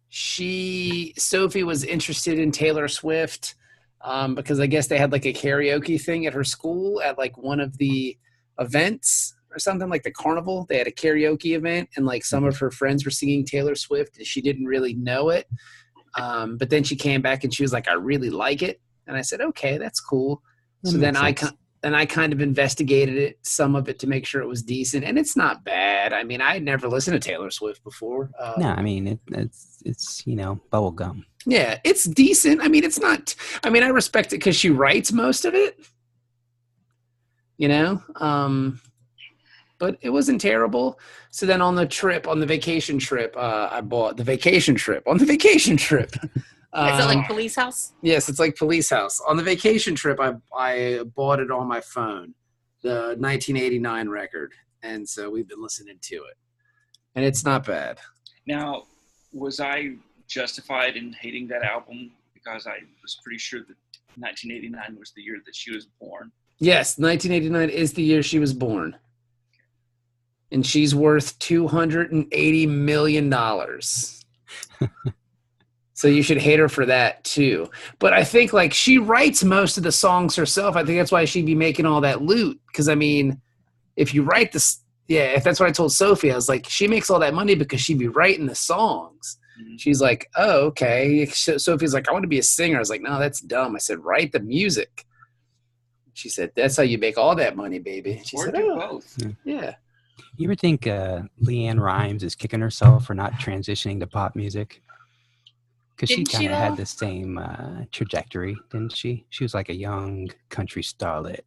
Sophie was interested in Taylor Swift because I guess they had like a karaoke thing at her school at like one of the events or something, like the carnival. They had a karaoke event and like some of her friends were singing Taylor Swift and she didn't really know it. But then she came back and she was like, I really like it. And I said, okay, that's cool. That So makes then sense. I kind of investigated it, some of it to make sure it was decent. And it's not bad. I mean, I had never listened to Taylor Swift before. No, I mean it's bubble gum. Yeah, it's decent. I mean, it's not. I mean, I respect it because she writes most of it. You know, but it wasn't terrible. So then on the vacation trip, I bought the vacation trip on the vacation trip. Is it like Police House? Yes, it's like Police House. On the vacation trip, I bought it on my phone, the 1989 record, and so we've been listening to it, and it's not bad. Now, was I justified in hating that album because I was pretty sure that 1989 was the year that she was born? Yes, 1989 is the year she was born. And she's worth $280 million. So you should hate her for that too. But I think like she writes most of the songs herself. I think that's why she'd be making all that loot. Because I mean, if you write this, if that's what I told Sophie, I was like, she makes all that money because she'd be writing the songs. Mm-hmm. She's like, oh, okay. Sophie's like, I want to be a singer. I was like, no, that's dumb. I said, write the music. She said, that's how you make all that money, baby. She said, do both. Yeah. You ever think Leanne Rimes is kicking herself for not transitioning to pop music? Because she kind of had the same trajectory, didn't she? She was like a young country starlet.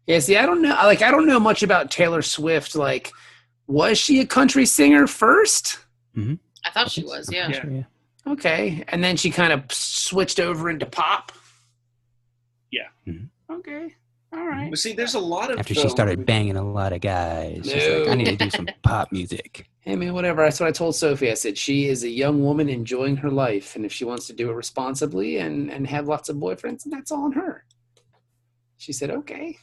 Yeah, see, I don't know. I don't know much about Taylor Swift. Like, was she a country singer first? Mm-hmm. I thought she was, yeah. Sure, yeah. Okay. And then she kind of switched over into pop? Yeah. Mm-hmm. Okay. All right. But see, there's a lot of... After she started banging a lot of guys, she's like, I need to do some pop music. Hey, man, whatever. That's what I told Sophie. I said, she is a young woman enjoying her life. And if she wants to do it responsibly and have lots of boyfriends, that's all on her. She said, okay.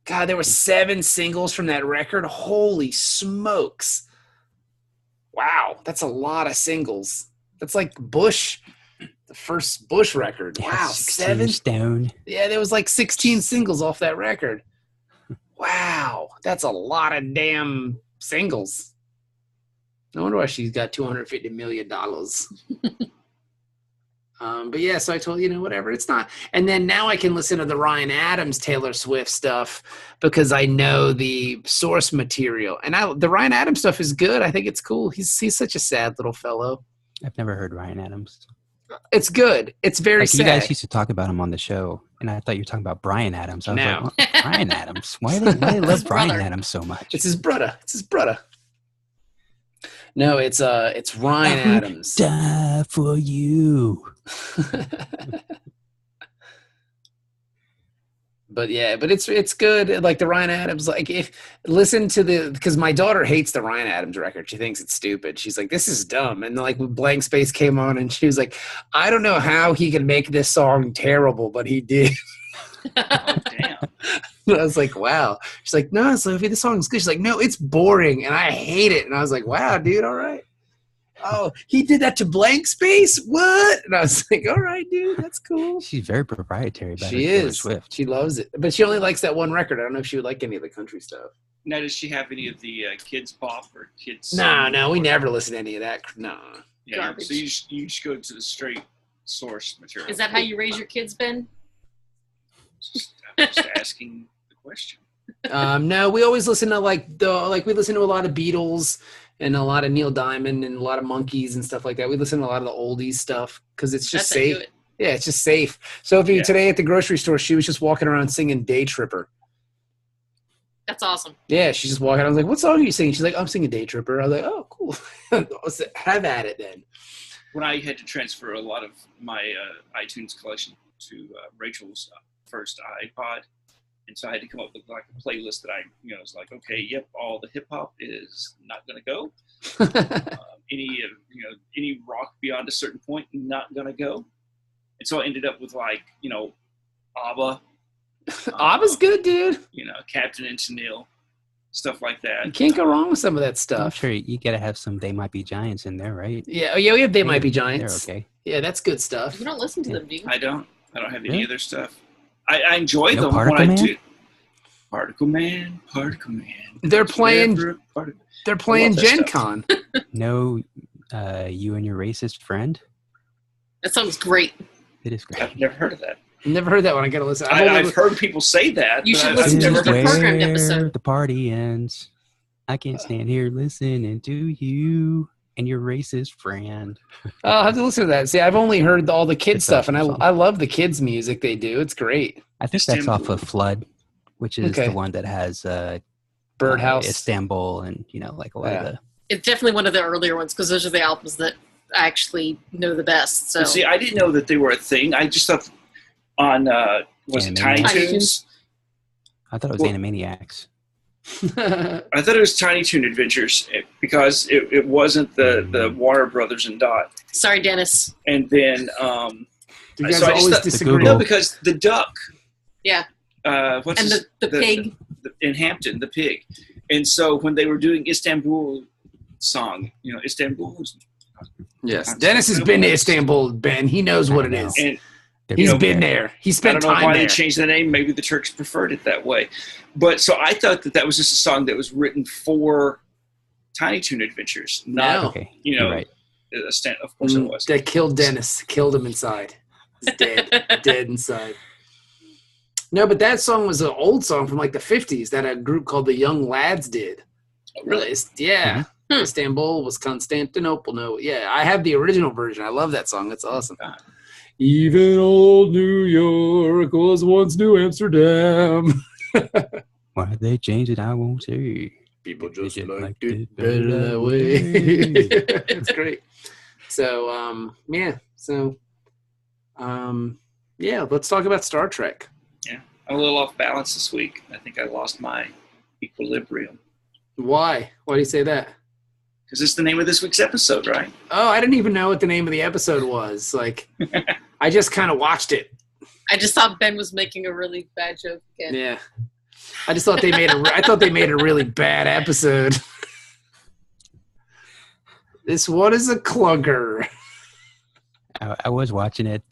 God, there were 7 singles from that record. Holy smokes. Wow. That's a lot of singles. That's like Bush, the first Bush record. Yeah, wow. 7 Stone. Yeah, there was like 16 singles off that record. Wow. That's a lot of damn singles. No wonder why she's got $250 million. But yeah, so I told whatever. It's not. And then now I can listen to the Ryan Adams Taylor Swift stuff because I know the source material. And the Ryan Adams stuff is good. I think it's cool. He's such a sad little fellow. I've never heard Ryan Adams. It's good. It's very sad. You guys used to talk about him on the show, and I thought you were talking about Bryan Adams. I was like, what? Bryan Adams? Why do they love Bryan Adams so much? It's his brother. No, it's Ryan Adams. Die for you. But it's good. Like the Ryan Adams, like because my daughter hates the Ryan Adams record. She thinks it's stupid. She's like, this is dumb. And like when Blank Space came on and she was like, I don't know how he can make this song terrible, but he did. Oh, damn. I was like, wow. She's like, no, Sophie, the song's good. She's like, no, it's boring and I hate it. And I was like, wow, dude, all right. Oh, he did that to Blank Space? What? And I was like, all right, dude, that's cool. She's very proprietary about She Taylor is. Swift. She loves it. But she only likes that one record. I don't know if she would like any of the country stuff. Now, does she have any of the kids pop or kids? No, we never listen to any of that. No. Yeah, garbage. So you should go to the straight source material. Is that how you raise your kids, Ben? I'm just asking the question. No, we always listen to we listen to a lot of Beatles and a lot of Neil Diamond and a lot of Monkees and stuff like that. We listen to a lot of the oldies stuff because it's just safe. Yeah, it's just safe. So today at the grocery store, she was just walking around singing Day Tripper. That's awesome. Yeah, she's just walking. I was like, what song are you singing? She's like, I'm singing Day Tripper. I was like, oh, cool. Have at it then. When I had to transfer a lot of my iTunes collection to Rachel's first iPod, and so I had to come up with like a playlist that I was like, okay, yep, all the hip hop is not going to go. Any rock beyond a certain point, not going to go. And so I ended up with ABBA. ABBA's good, dude. Captain and Tennille. stuff like that. You can't go wrong with some of that I'm stuff. sure you got to have some They Might Be Giants in there, right? Yeah, we have They Might Be Giants. They're okay. Yeah, that's good stuff. You don't listen to them, do you? I don't have any Really? other stuff. I enjoy No them Particle when Man? I do. Particle Man. They're playing Never Particle- They're playing that Gen stuff. Con. No, You and Your Racist Friend? That sounds great. It is great. I've never heard of that. Never heard that one. I gotta listen. I've heard people say that. You but should I've listen to never the heard This is programmed where episode. the party ends. I can't stand here listening to you and your racist friend. I'll have to listen to that. See, I've only heard all the kids It's stuff, and awesome song. I love the kids music they do. It's great. I think that's off of Flood, which is Okay. the one that has Birdhouse. Istanbul, and like a lot of the. It's definitely one of the earlier ones because those are the albums that I actually know the best. So See, I didn't know that they were a thing. I just thought on was it Tiny Animaniacs. Toons? I thought it was Well- Animaniacs. I thought it was Tiny Toon Adventures because it wasn't the Warner Brothers and Dot. sorry, Dennis. And then You guys So I just always thought- disagree. Google. no, because the duck. Yeah. What's And his- the pig. in Hampton, the pig. And so when they were doing Istanbul song, Istanbul. Yes, Dennis has been to Istanbul, Ben. He knows what it is. And He's know, been there. He I spent don't know time why there. they changed the name. Maybe the Turks preferred it that way. But so I thought that was just a song that was written for Tiny Toon Adventures, not No. Okay, you know, you're right. a stand. Of course it was. That killed Dennis. Killed him inside. He's dead. Dead inside. No, but that song was an old song from like the 50s that a group called the Young Lads did. Oh, really? Yeah. Hmm. Istanbul was Constantinople. No, yeah, I have the original version. I love that song. It's awesome. God. Even old New York was once New Amsterdam. Why they changed it, I won't say. People just They just liked liked it it better better that that way. way. It's great. So, yeah. So, yeah, let's talk about Star Trek. I'm a little off balance this week. I think I lost my equilibrium Why? Why do you say that? because it's the name of this week's episode, right? Oh, I didn't even know what the name of the episode was. Like, I just kind of watched it. I just thought Ben was making a really bad joke again. Yeah. I just thought they made I thought they made a really bad episode. This one is a clunker. I was watching it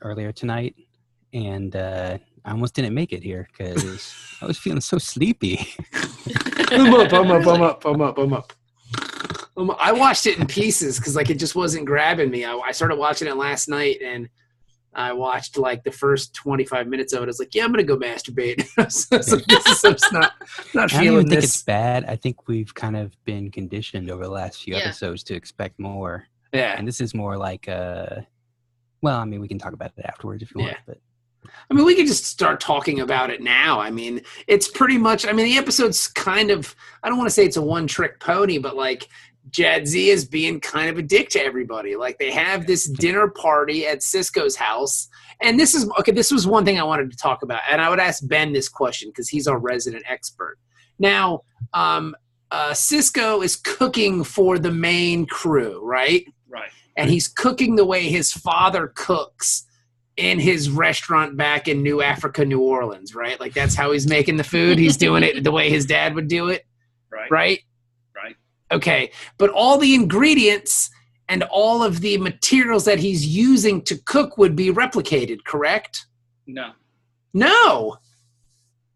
earlier tonight, and I almost didn't make it here because I was feeling so sleepy. I'm up. I watched it in pieces because like it just wasn't grabbing me. I started watching it last night and I watched like the first 25 minutes of it. I was like, yeah, I'm gonna go masturbate. So I'm just not I don't feeling even think this. it's bad. I think we've kind of been conditioned over the last few Yeah. episodes to expect more, Yeah, and this is more like well, I mean, we can talk about it afterwards if you want, but I mean, we could just start talking about it now. I mean, it's pretty much. I mean, the episode's kind of. I don't want to say it's a one-trick pony, but like Jadzia is being kind of a dick to everybody. Like they have this dinner party at Cisco's house, and this is okay. This was one thing I wanted to talk about, and I would ask Ben this question because he's our resident expert. Now, Cisco is cooking for the main crew, right? Right. And he's cooking the way his father cooks in his restaurant back in New Africa, New Orleans, right? Like that's how he's making the food. He's doing it the way his dad would do it, Right. right? Right. Okay, but all the ingredients and all of the materials that he's using to cook would be replicated, correct? No. No.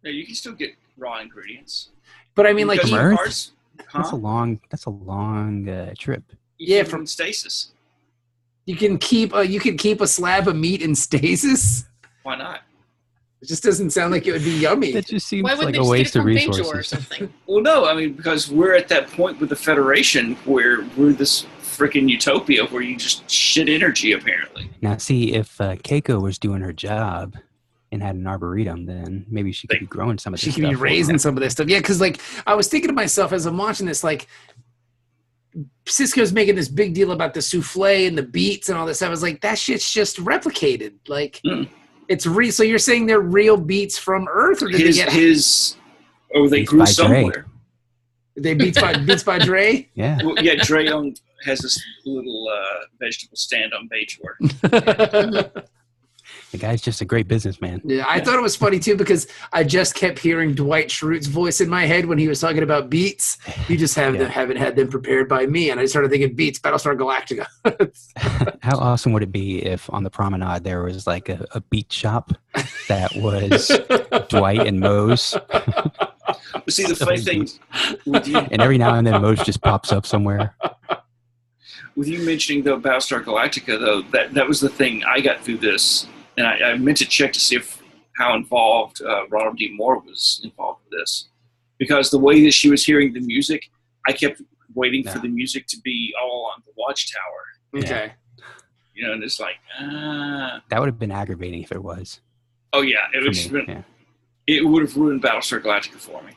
No, you can still get raw ingredients. But I mean, like, Because From the Earth? parts- that's a huh? long trip. You Yeah, keep them from- in stasis. you can keep a slab of meat in stasis. Why not? It just doesn't sound like it would be yummy. That just seems Why like wouldn't they a just get it waste of from Bajor or resources. something? Well, no, I mean, because we're at that point with the Federation where we're this freaking utopia where you just shit energy, apparently. Now, see, if Keiko was doing her job and had an arboretum, then maybe she could be growing some of this She stuff. could be for raising them. some of this stuff. Yeah, because like I was thinking to myself as I'm watching this, like Cisco's making this big deal about the souffle and the beets and all this stuff. I was like, that shit's just replicated. Like it's real. So you're saying they're real beets from Earth, or did they get They Beats grew by Dre. somewhere. they beets by Dre? Yeah. Well, yeah, Dre has this little vegetable stand on Bajor. The guy's just a great businessman. Yeah, I thought it was funny too because I just kept hearing Dwight Schrute's voice in my head when he was talking about beats. You just haven't had them prepared by me, and I started thinking beats, Battlestar Galactica. How awesome would it be if on the promenade there was like a beat shop that was Dwight and Moe's? See, the funny thing with you, and every now and then Moe's just pops up somewhere. With you mentioning though Battlestar Galactica, though, that was the thing I got through this, and I meant to check to see how involved Ronald D. Moore was involved with this, because the way that she was hearing the music, I kept waiting for the music to be all on the Watchtower. Okay. Yeah. And it's like, that would have been aggravating if it was. Oh yeah, it would have ruined Battlestar Galactica for me.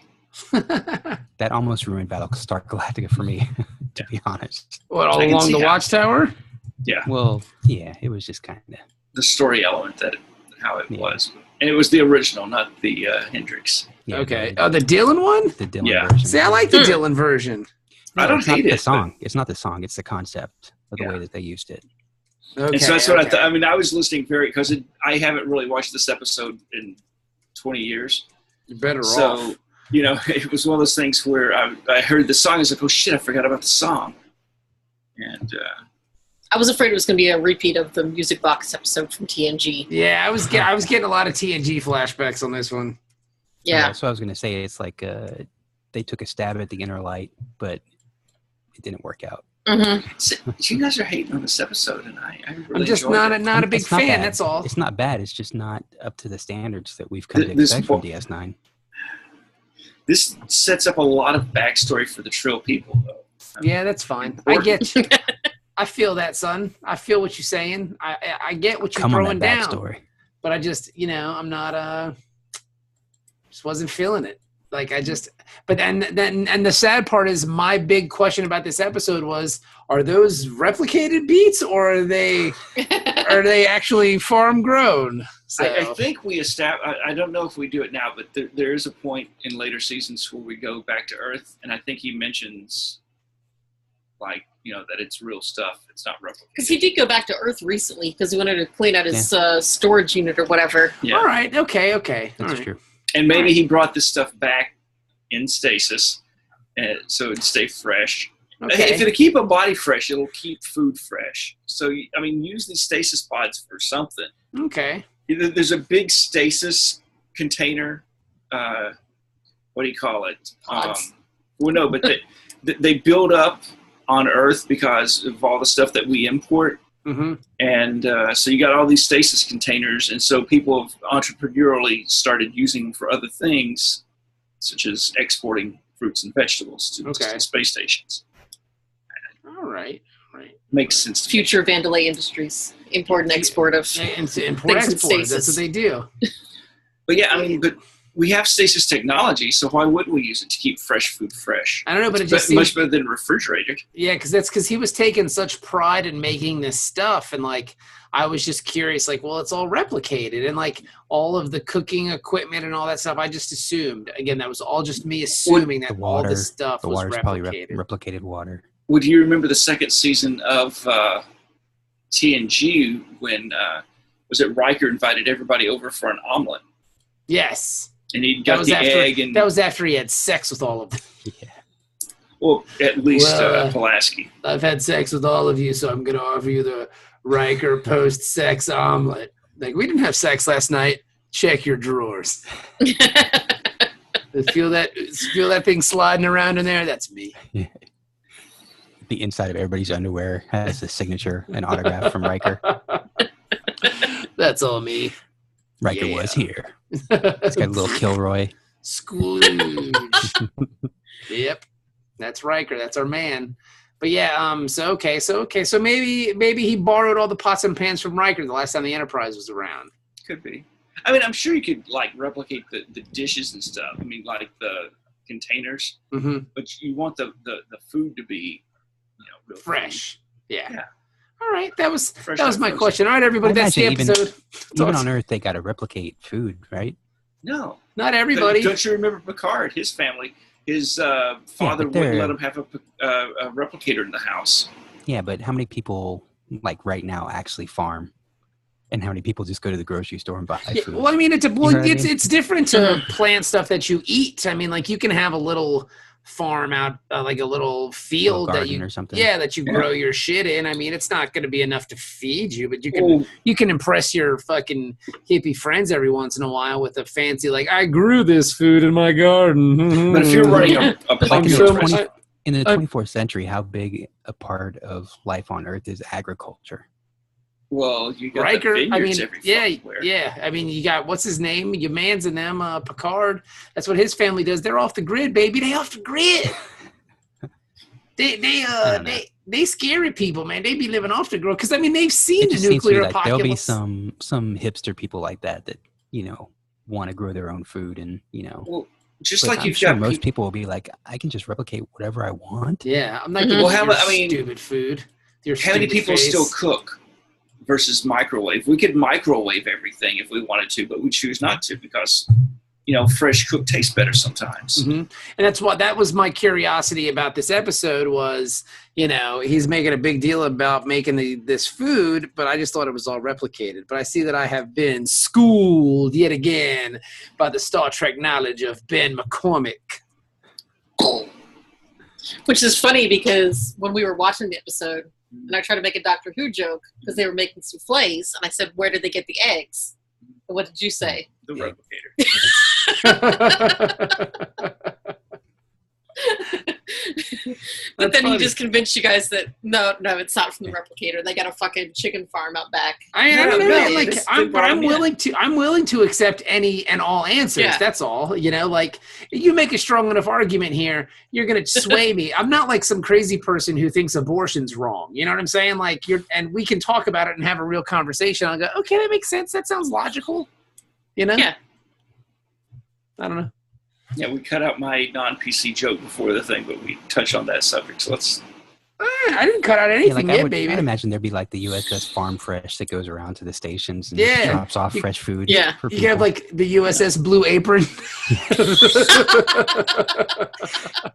That almost ruined Battlestar Galactica for me, to be honest. What, all along the Watchtower? Yeah. Well, yeah, it was just kind of the story element how it was, and it was the original, not the Hendrix. Yeah, okay. Oh, the Dylan one? The Dylan version. See, I like the Dylan version. I don't hate the song. It's not the song. It's the concept of the way that they used it. Okay, and so that's what I thought. I mean, I was listening because I haven't really watched this episode in 20 years. You're better off. So, it was one of those things where I heard the song. I was like, oh shit, I forgot about the song. And I was afraid it was going to be a repeat of the Music Box episode from TNG. Yeah, I was getting a lot of TNG flashbacks on this one. Yeah. That's what I was going to say. It's like they took a stab at the inner light, but it didn't work out. Mm-hmm. So, you guys are hating on this episode, and I really I'm just enjoyed not it. a big fan. That's all. It's not bad. It's just not up to the standards that we've come to expect from DS9. This sets up a lot of backstory for the Trill people, though. Yeah, that's fine. I get you. I feel that, son. I feel what you're saying. I get what you're throwing down. Backstory. But I just, I'm not, just wasn't feeling it. Like but then the sad part is my big question about this episode was, are those replicated beets or are they actually farm grown? So. I think we established, I don't know if we do it now, but there is a point in later seasons where we go back to Earth, and I think he mentions, that it's real stuff. It's not replicated. Because he did go back to Earth recently because he wanted to clean out his storage unit or whatever. Yeah. All right. Okay. That's true. And maybe he brought this stuff back in stasis, so it'd stay fresh. Okay. If it'll keep a body fresh, it'll keep food fresh. So, use these stasis pods for something. Okay. There's a big stasis container. What do you call it? Pods. But they build up on Earth because of all the stuff that we import. Mm-hmm. And so you got all these stasis containers, and so people have entrepreneurially started using them for other things, such as exporting fruits and vegetables to space stations. All right. Makes sense. Future Vandalay Industries, import and export of import export. That's what they do. But but we have stasis technology, so why wouldn't we use it to keep fresh food fresh? I don't know, but it's it just much better than refrigerated. Yeah, because he was taking such pride in making this stuff, and I was just curious, it's all replicated, and all of the cooking equipment and all that stuff. I just assumed, again, that was all just me assuming that all this stuff was replicated. Probably replicated water. Would you remember the second season of TNG when was it Riker invited everybody over for an omelet? Yes. And he got the egg, and that was after he had sex with all of them. Yeah. Well, at least Pulaski. I've had sex with all of you, so I'm going to offer you the Riker post-sex omelet. We didn't have sex last night. Check your drawers. Feel that thing sliding around in there? That's me. Yeah. The inside of everybody's underwear has a signature, an autograph from Riker. That's all me. Riker was here. It's got a little Kilroy. Scrooge. Yep. That's Riker. That's our man. But yeah, so maybe he borrowed all the pots and pans from Riker the last time the Enterprise was around. Could be. I'm sure you could replicate the dishes and stuff. The containers. Mm-hmm. But you want the food to be real fresh. Food. Yeah. All right, that was my question. All right, everybody, that's the episode. Even on Earth, they got to replicate food, right? No, not everybody. Don't you remember Picard? His family, his father wouldn't let him have a replicator in the house. Yeah, but how many people right now actually farm? And how many people just go to the grocery store and buy food? Well, I mean, it's different to Ugh. plant stuff that you eat. I mean, like you can have a little farm out, like a little field that you or something. Yeah, that you grow your shit in. I mean, it's not going to be enough to feed you, but you can impress your fucking hippie friends every once in a while with a fancy like I grew this food in my garden. But if you're running a Like pumpkin in the 24th century, how big a part of life on Earth is agriculture? well, you got Riker, the I vineyards mean, everywhere. yeah. I mean, you got what's his name? Your man's and them, Picard. That's what his family does. They're off the grid, baby. They off the grid. They scary people, man. They be living off the grid because I mean they've seen It the just seems to me nuclear like apocalypse. there'll be some hipster people like that want to grow their own food and Well, just but like I'm you've sure got most people will be like, I can just replicate whatever I want. Yeah, I'm not Mhm. giving Well, you how your about- I mean, stupid food. Your how many stupid people face. still cook versus microwave? We could microwave everything if we wanted to, but we choose not to because fresh cooked tastes better sometimes. Mm-hmm. And that was my curiosity about this episode was, he's making a big deal about making this food, but I just thought it was all replicated. But I see that I have been schooled yet again by the Star Trek knowledge of Ben McCormick. Which is funny because when we were watching the episode, and I tried to make a Doctor Who joke because they were making souffles, and I said, "Where did they get the eggs?" And what did you say? The Yeah. replicator. But That's then he funny. just convinced you guys that no, it's not from the replicator. They got a fucking chicken farm out back. I No, don't know. no, Like, this- I'm brought him in. willing to accept any and all answers. Yeah. That's all. Like you make a strong enough argument here, you're gonna sway me. I'm not like some crazy person who thinks abortion's wrong. You know what I'm saying? Like and we can talk about it and have a real conversation. I'll go, okay, that makes sense. That sounds logical. Yeah. I don't know. Yeah, we cut out my non-PC joke before the thing, but we touched on that subject. So let's. I didn't cut out anything yet, baby. I'd imagine there'd be like the USS Farm Fresh that goes around to the stations and Yeah. drops off fresh food. Yeah. for You people. have like the USS Blue Apron.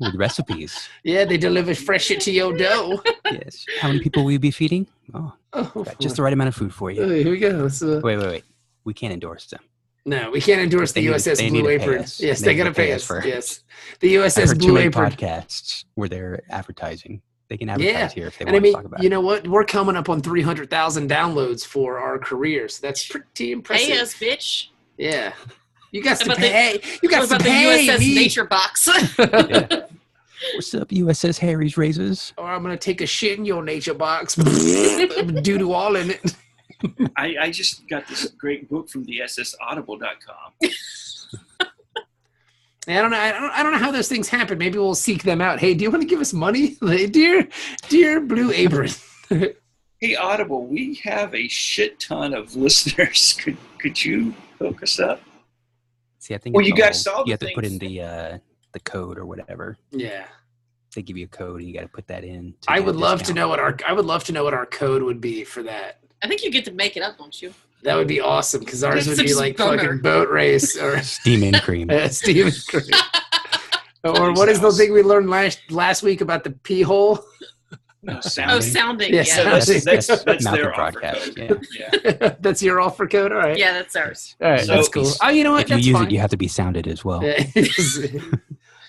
with recipes. Yeah, they deliver fresh shit to your dough. Yes. How many people will you be feeding? Oh, got just the right amount of food for you. here we go. Let's, Wait. We can't endorse them. No, we can't endorse the They need- USS they need Blue to pay Apron. us. Yes, They they're need going to to pay pay us us. for- Yes. The I USS heard too Blue many Apron. podcasts where they're advertising. They can Yeah. advertise here if they And want I mean, to talk about you it. know what? We're coming up on 300,000 downloads for our careers. That's pretty impressive. Pay us, bitch. Yeah. You got to About the- pay. You got What to about the pay USS me. Nature Box? Yeah. What's up, USS Harry's Razors? Or I'm going to take a shit in your nature box. Doo-doo all in it. I just got this great book from the ssaudible.com. I don't know. I don't know how those things happen. Maybe we'll seek them out. Hey, do you want to give us money, Like, dear Blue Apron? Hey, Audible, we have a shit ton of listeners. Could you hook us up? See, I think Well, it's you guys all- saw the you have to put in things. the code or whatever. Yeah, They give you a code and you got to put that in. to I get a would love to discount. know what our code would be for that. I think you get to make it up, don't you? That would be awesome because ours That's would be just like bummer. fucking boat race or Steam and cream. Steven Cream. Or what is the thing we learned last week about the pee hole? No, Oh, sounding. sounding. Yes. Yeah. That's Mountain their offer broadcast, code. yeah. Yeah. That's your offer code? All right. Yeah, that's ours. All right, So- that's cool. Oh, you know what? If you That's use fine. it, you have to be sounded as well. Yeah.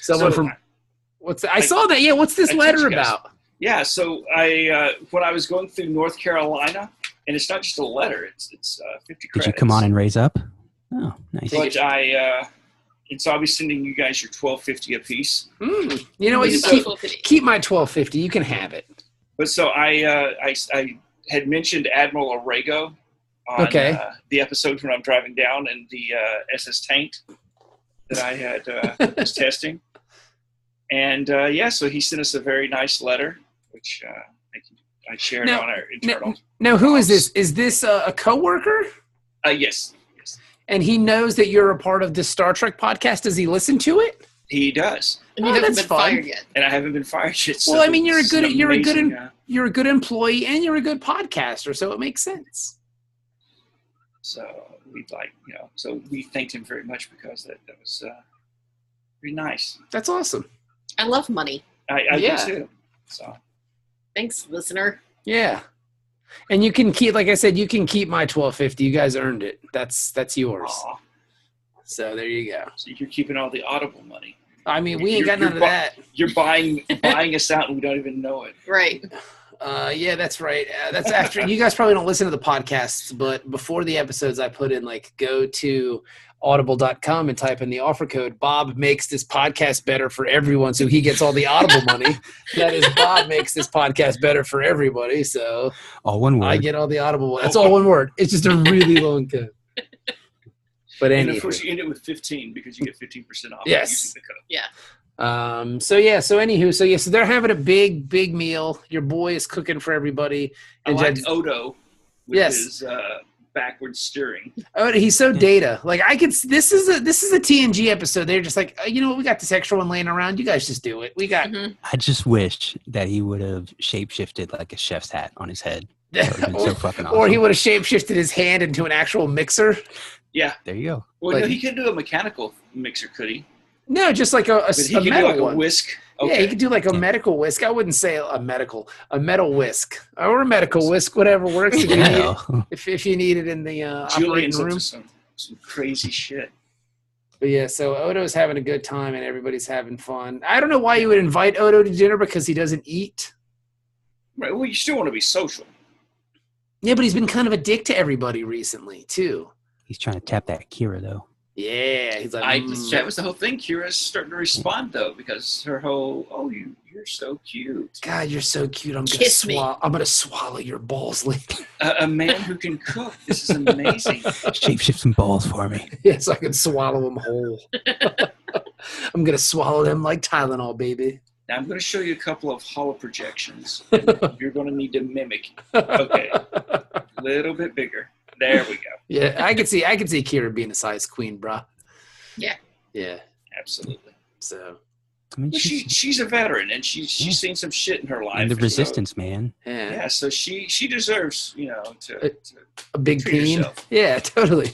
Someone So- from I saw that. Yeah, what's this I letter teach guys. about? Yeah, so I when I was going through North Carolina, and it's not just a letter; it's 50 Did credits. you come on and raise up? Oh, nice. But and so I'll be sending you guys your $12.50 a piece. You know what? You So- keep my $12.50. You can have it. But so I had mentioned Admiral Arago on Okay. the episode when I'm driving down in the SS Taint that I had was testing. And so he sent us a very nice letter, which I shared Now- on our internal. Now, who is this? Is this a coworker? Yes, And he knows that you're a part of this Star Trek podcast. Does he listen to it? he does, And you Oh, haven't that's been fun. fired yet. and I haven't been fired yet. Well, I mean, you're a it's good an amazing, you're a good employee and you're a good podcaster, so it makes sense. so so we thanked him very much because that was very nice. That's awesome. I love money. I Yeah. do too. So Thanks, listener. Yeah. And you can keep, like I said, you can keep my $12.50. You guys earned it. That's yours. Aw. So there you go. So you're keeping all the Audible money. I mean, we ain't got none of that. You're buying us out, and we don't even know it. Right. Yeah, that's right. That's after you guys probably don't listen to the podcasts, but before the episodes, I put in like go to audible.com and type in the offer code. Bob makes this podcast better for everyone, so he gets all the Audible money. That is, Bob makes this podcast better for everybody. So all one word. I get all the Audible. That's all one word. It's just a really long code. But And anyway, of course, you end it with 15 because you get 15% off. Yes. Using the code. Yeah. So they're having a big meal. Your boy is cooking for everybody. I And like Odo with Yes. his backwards steering. Oh, he's so data. Like this is a TNG episode. They're just like, you know what, we got this extra one laying around. You guys just do it. We got I just wish that he would have shapeshifted like a chef's hat on his head. That would have been so fucking awesome. Or he would have shapeshifted his hand into an actual mixer. Yeah. There you go. Well, Like- no, he could do a mechanical mixer, could he? No, just like a But he could do metal like a one. whisk. Yeah, Okay. he could do like a medical whisk. I wouldn't say a metal whisk or a medical whisk, whatever works. If you need it, Hell. if you need it in the Julian's operating up room. to some crazy shit. But yeah, so Odo's having a good time and everybody's having fun. I don't know why you would invite Odo to dinner because he doesn't eat. Right. Well, you still want to be social. Yeah, but he's been kind of a dick to everybody recently too. He's trying to tap that Kira though. Yeah, he's like, That was the whole thing. Kira's starting to respond though because her whole, you're so cute. God, you're so cute. I'm Kiss me. gonna swallow your balls, Lee. A man who can cook. This is amazing. Shapeshift some balls for me. Yeah, so I can swallow them whole. I'm gonna swallow them like Tylenol, baby. Now I'm going to show you a couple of hollow projections. You're going to need to mimic. Okay, a little bit bigger. There we go. Yeah, I can see Kira being a size queen, bruh. Yeah. Yeah. Absolutely. So I mean, But she's a veteran and she's seen some shit in her life. and the so- resistance, man. yeah, Yeah, so she deserves, to a big Treat peen. yourself. Yeah, totally.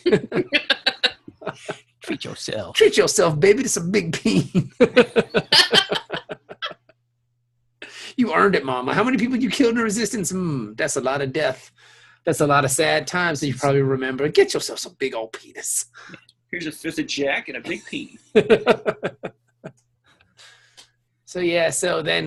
Treat yourself. Treat yourself, baby, to some big peen. You earned it, Mama. How many people you killed in the resistance? That's a lot of death. That's a lot of sad times that you probably remember. Get yourself some big old penis. here's a fifth of Jack and a big peen. So then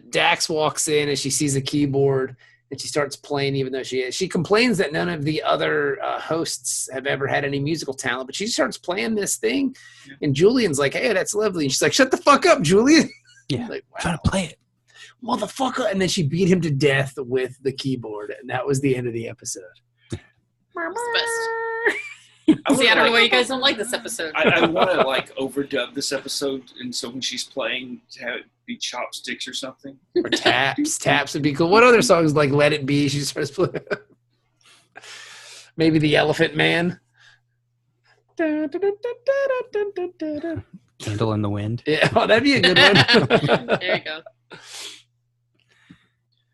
Dax walks in and she sees a keyboard and she starts playing even though she complains that none of the other hosts have ever had any musical talent, but she starts playing this thing and Julian's like, hey, that's lovely. And she's like, shut the fuck up, Julian. Yeah, Like, wow, trying to play it. motherfucker. And then she beat him to death with the keyboard and that was the end of the episode. It's the best. I See, I don't know why wanna, you guys don't like this episode. I want to overdub this episode, and so when she's playing, to have it be chopsticks or something. Or taps would be cool. What other songs like Let It Be she starts playing? Maybe The Elephant Man. Candle in the Wind. Yeah, oh, that'd be a good one. There you go.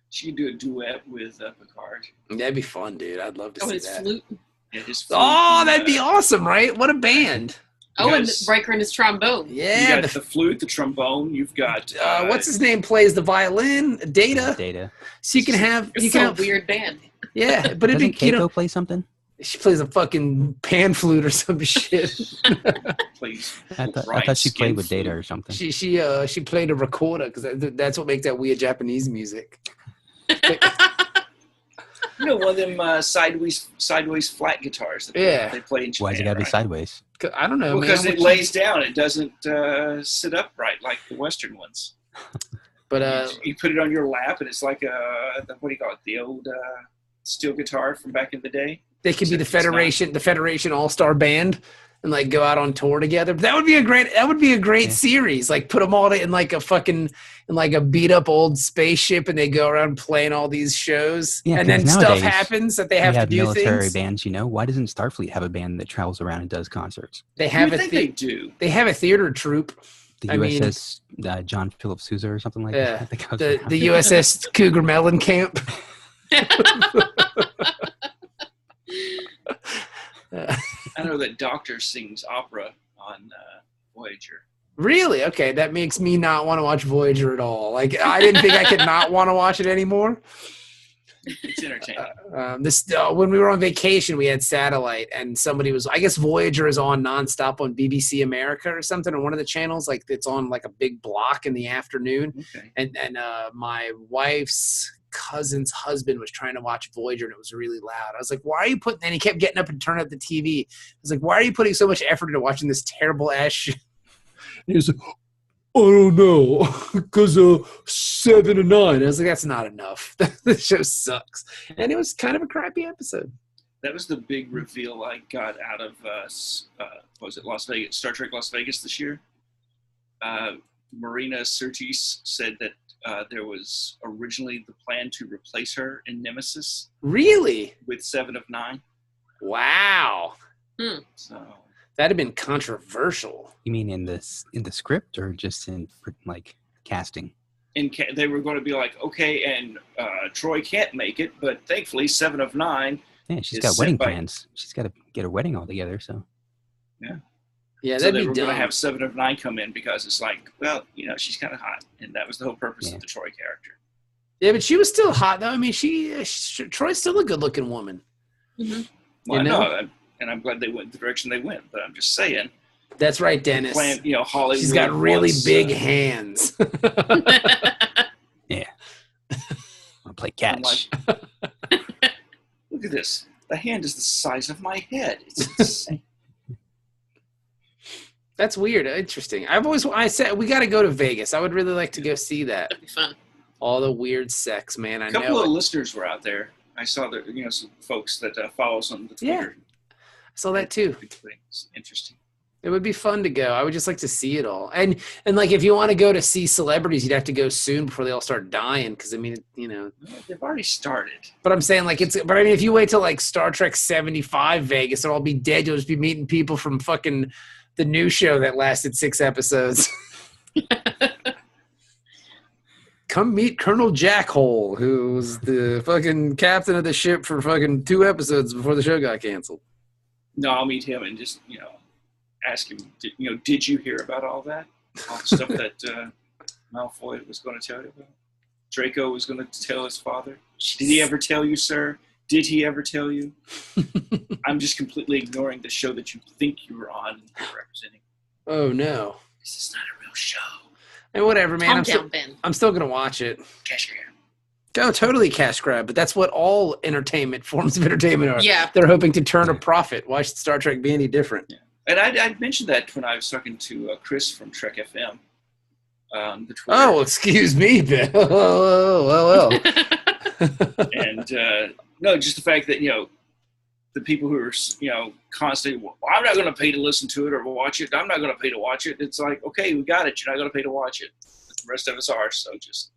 She could do a duet with Picard. That'd be fun, dude. I'd love to Oh, see his that. flute. Yeah, his Oh, flute, that'd be awesome, right? What a band. Oh, and guys- Riker and his trombone. You Yeah. got the flute, the trombone. You've got What's his name plays the violin? Data. Data. So you can have. It's You so can have, weird band. Yeah, but it'd Doesn't be, Keiko play something? she plays a fucking pan flute or some shit. plays. I thought she played with Data or something. She played a recorder because that's what makes that weird Japanese music. You know, one of them sideways flat guitars that Yeah. they play in Japan. Why is it gotta be right? sideways? I don't know, Because man. it lays down. It doesn't sit upright like the Western ones. But You put it on your lap, and it's like what do you call it? The old steel guitar from back in the day. they could be Except the Federation All-Star Band and like go out on tour together. That would be a great series. Like put them all in like a beat up old spaceship and they go around playing all these shows. Yeah, and then 'cause stuff nowadays happens that they have We to have do military things. bands, Why doesn't Starfleet have a band that travels around and does concerts? They You have would a think they do. they have a theater troupe. The I mean- USS John Philip Sousa or something like Yeah, that. that goes The around. the USS Cougar Melon Camp. I know that Doctor sings opera on Voyager. Really? Okay, that makes me not want to watch Voyager at all. Like I didn't think I could not want to watch it anymore. It's entertaining. When we were on vacation, we had satellite, and somebody was, I guess Voyager is on nonstop on BBC America or something, on one of the channels. Like it's on like a big block in the afternoon. Okay. And my wife's cousin's husband was trying to watch Voyager, and it was really loud. I was like, why are you putting, and he kept getting up and turning up the TV. I was like, why are you putting so much effort into watching this terrible ass shit? And he was like, I don't know, because 7 to 9. I was like, that's not enough. The show sucks. And it was kind of a crappy episode. That was the big reveal I got out of, what was it, Las Vegas, Star Trek Las Vegas this year. Marina Sirtis said that there was originally the plan to replace her in Nemesis. Really? With 7 of 9. Wow. So that'd have been controversial. You mean in the script or just in like casting? They were going to be like, okay, and Troy can't make it, but thankfully 7 of 9. Yeah, she's got wedding plans. She's got to get her wedding all together. So yeah, so that'd they be were dumb. going to have 7 of 9 come in because it's like, well, she's kind of hot, and that was the whole purpose of the Troy character. Yeah, but she was still hot though. I mean, Troy's still a good-looking woman. Mm-hmm. Well, I know, and I'm glad they went the direction they went. But I'm just saying. That's right, Dennis. Hollywood. She's got really big hands. Yeah. I'll play catch. Look at this. The hand is the size of my head. It's insane. That's weird. Interesting. I said we got to go to Vegas. I would really like to go see that. That'd be fun. All the weird sex, man. I know. A couple of listeners were out there. I saw that some folks that follow us on the Twitter. I saw that too. It's interesting. It would be fun to go. I would just like to see it all. And like if you want to go to see celebrities, you'd have to go soon before they all start dying. Because I mean, they've already started. But I'm saying if you wait till like Star Trek 75 Vegas, they'll all be dead. You'll just be meeting people from fucking the new show that lasted 6 episodes. Come meet Colonel Jackhole, who was the fucking captain of the ship for fucking 2 episodes before the show got canceled. No, I'll meet him and just, ask him, did you hear about all that? All the stuff that Malfoy was going to tell you about? Draco was going to tell his father? Did he ever tell you, sir? Did he ever tell you? I'm just completely ignoring the show that you think you were on and you're representing. Oh, no. This is not a real show. And whatever, man. Ben. I'm still going to watch it. Cash grab. Go totally cash grab, but that's what all forms of entertainment are. Yeah. They're hoping to turn a profit. Why should Star Trek be any different? Yeah. And I mentioned that when I was talking to Chris from Trek FM. The Twitter. Oh, excuse me, Ben. Well. And no, just the fact that the people who are constantly, well, I'm not going to pay to listen to it or watch it. I'm not going to pay to watch it. It's like, okay, we got it. You're not going to pay to watch it. The rest of us are. So just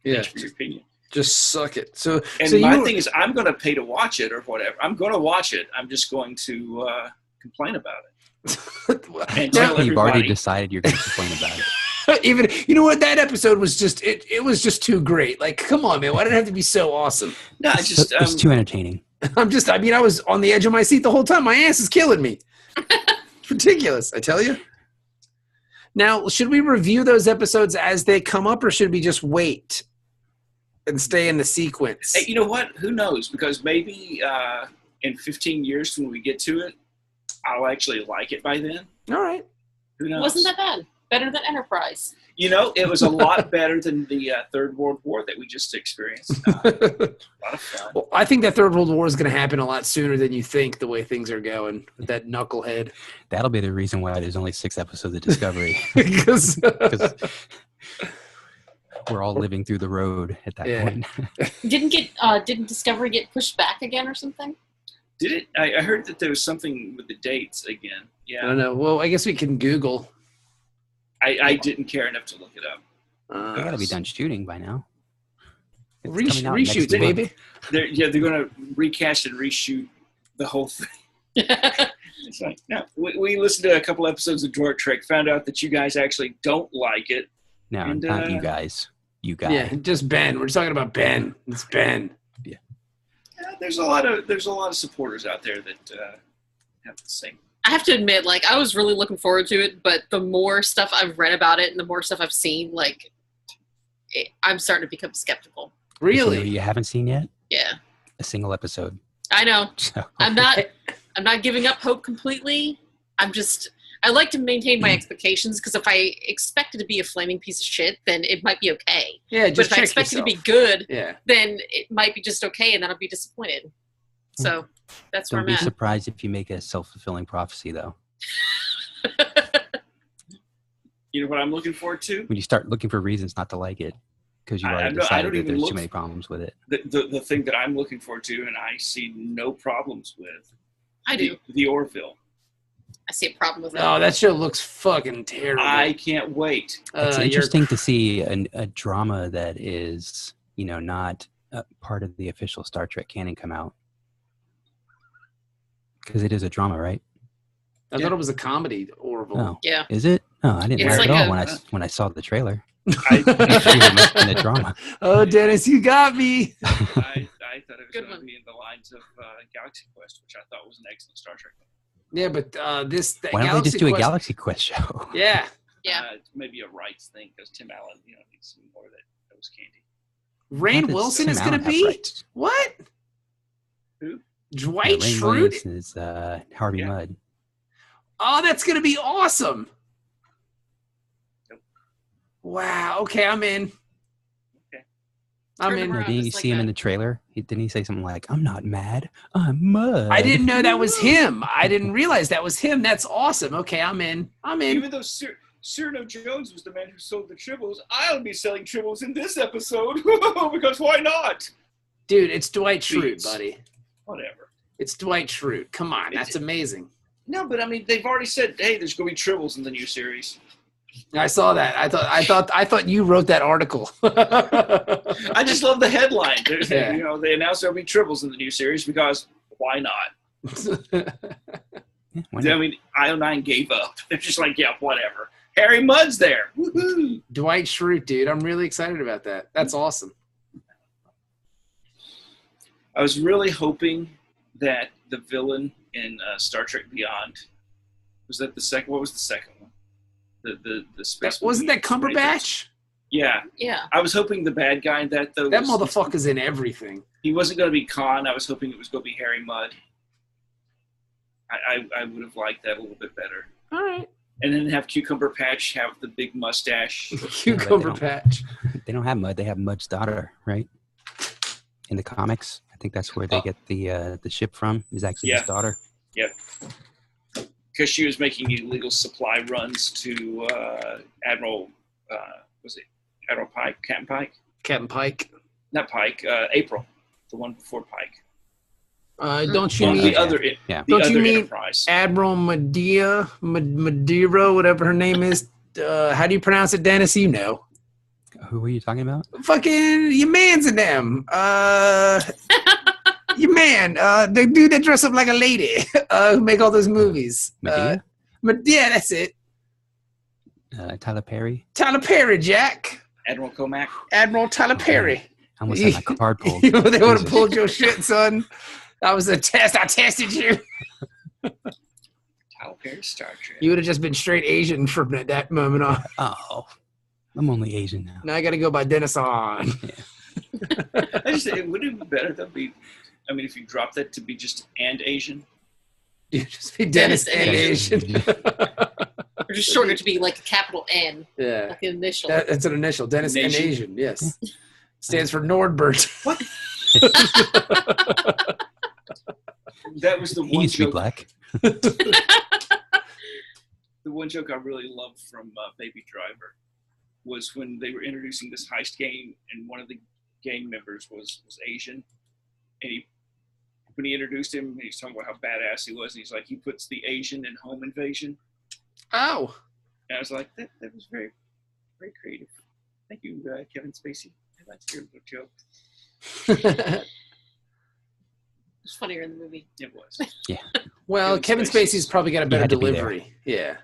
thanks for your opinion. Just suck it. My thing is, I'm going to pay to watch it or whatever. I'm going to watch it. I'm just going to complain about it. And tell you've already decided you're going to complain about it. Even what, that episode was just it was just too great. Like, come on, man, why did it have to be so awesome? No, it's too entertaining. I was on the edge of my seat the whole time. My ass is killing me. It's ridiculous, I tell you. Now, should we review those episodes as they come up, or should we just wait and stay in the sequence? Hey, you know what? Who knows? Because maybe in 15 years when we get to it, I'll actually like it by then. All right. Who knows? Wasn't that bad? Better than Enterprise. It was a lot better than the Third World War that we just experienced. A lot of fun. Well, I think that Third World War is going to happen a lot sooner than you think, the way things are going with that knucklehead. That'll be the reason why there's only 6 episodes of Discovery. Because we're all living through the road at that point. Didn't Discovery get pushed back again or something? Did it? I heard that there was something with the dates again. Yeah. I don't know. Well, I guess we can Google. I didn't care enough to look it up. They got to be done shooting by now. Reshoot, baby. They're going to recast and reshoot the whole thing. It's like, no, we listened to a couple episodes of Dork Trek, found out that you guys actually don't like it. No, not you guys. You guys. Yeah, just Ben. We're just talking about Ben. It's Ben. Yeah. There's a lot of supporters out there that have the same. I have to admit, I was really looking forward to it, but the more stuff I've read about it and the more stuff I've seen, I'm starting to become skeptical. Really? You haven't seen yet? Yeah. a single episode. I know. So. I'm not giving up hope completely. I like to maintain my expectations, because if I expect it to be a flaming piece of shit, then it might be okay. Yeah, but if I expect it to be good, then it might be just okay, and then I'll be disappointed. So that's where I'm at. Don't be surprised if you make a self-fulfilling prophecy, though. You know what I'm looking forward to? When you start looking for reasons not to like it, because you already decided that there's too many problems with it. The thing that I'm looking forward to, and I see no problems with, I do. The Orville. I see a problem with that. Oh, that show looks fucking terrible. I can't wait. It's interesting to see a drama that is, not part of the official Star Trek canon come out. Because it is a drama, right? I thought it was a comedy, Orville. Oh, yeah. Is it? Oh, I didn't like it at all when I saw the trailer. I thought it must have been a drama. Oh, Dennis, you got me. I thought it was going to be in the lines of Galaxy Quest, which I thought was an excellent Star Trek movie. Yeah, but why don't they just do a Galaxy Quest show? Yeah. It's maybe a rights thing, because Tim Allen, needs some more of those candy. Rainn Wilson is going to be? Rights. What? Who? Dwight Rainn Schrute? Wilson is Harvey Mudd. Oh, that's going to be awesome. Nope. Wow. Okay, I'm in. I'm in. Didn't you see him in the trailer? Didn't he say something like, "I'm not mad, I'm Mud"? I didn't know that was him. I didn't realize that was him. That's awesome. Okay, I'm in. Even though Cyrano Jones was the man who sold the tribbles, I'll be selling tribbles in this episode, because why not? Dude, it's Dwight Schrute, buddy. Whatever. It's Dwight Schrute. Come on, that's amazing. No, but I mean, they've already said, hey, there's going to be tribbles in the new series. I saw that. I thought you wrote that article. I just love the headline. They announced there'll be tribbles in the new series, because why not? I mean, IO9 gave up. They're just like, yeah, whatever. Harry Mudd's there. Woohoo! Dwight Schrute, dude. I'm really excited about that. That's awesome. I was really hoping that the villain in Star Trek Beyond was that the second. What was the second one? The space. Wasn't that Cumberbatch? Yeah. Yeah. I was hoping the bad guy in that, though. That motherfucker's in everything. He wasn't going to be Khan. I was hoping it was going to be Harry Mudd. I would have liked that a little bit better. All right. And then have Cucumber Patch have the big mustache. Cucumber Patch. They don't have Mudd. They have Mudd's daughter, right? In the comics, I think that's where they get the ship from. Is actually his daughter. Yep. Because she was making illegal supply runs to Admiral, Admiral Pike, Captain Pike? Captain Pike. Not Pike, April, the one before Pike. Don't you mean Enterprise. Admiral Madeira, whatever her name is? How do you pronounce it, Dennis? You know. Who are you talking about? Fucking your man's in them. Your man, the dude that dressed up like a lady, who make all those movies. Medea? Yeah, that's it. Tyler Perry? Tyler Perry, Jack. Admiral Comac. Admiral Tyler Perry. I almost had my card pulled. They would have pulled your shit, son. That was a test. I tested you. Tyler Perry, Star Trek. You would have just been straight Asian from that moment on. Oh, I'm only Asian now. Now I got to go by Dennis on. Yeah. I just think it would be better if you drop that to be just and Asian. You just be Dennis and Asian. Or just shorten it to be like a capital N. Yeah. Like an initial. That's an initial. Dennis and Asian, yes. Stands for Nordbert. What? That was the He one used to be joke. black. The one joke I really loved from Baby Driver was when they were introducing this heist game, and one of the gang members was Asian, and when he introduced him, he was talking about how badass he was, and he's like, he puts the Asian in Home Invasion. Oh. And I was like, that was very, very creative. Thank you, Kevin Spacey. That's your little joke. It's funnier in the movie. It was. Yeah. Well, Kevin Spacey's probably got a better delivery. Yeah.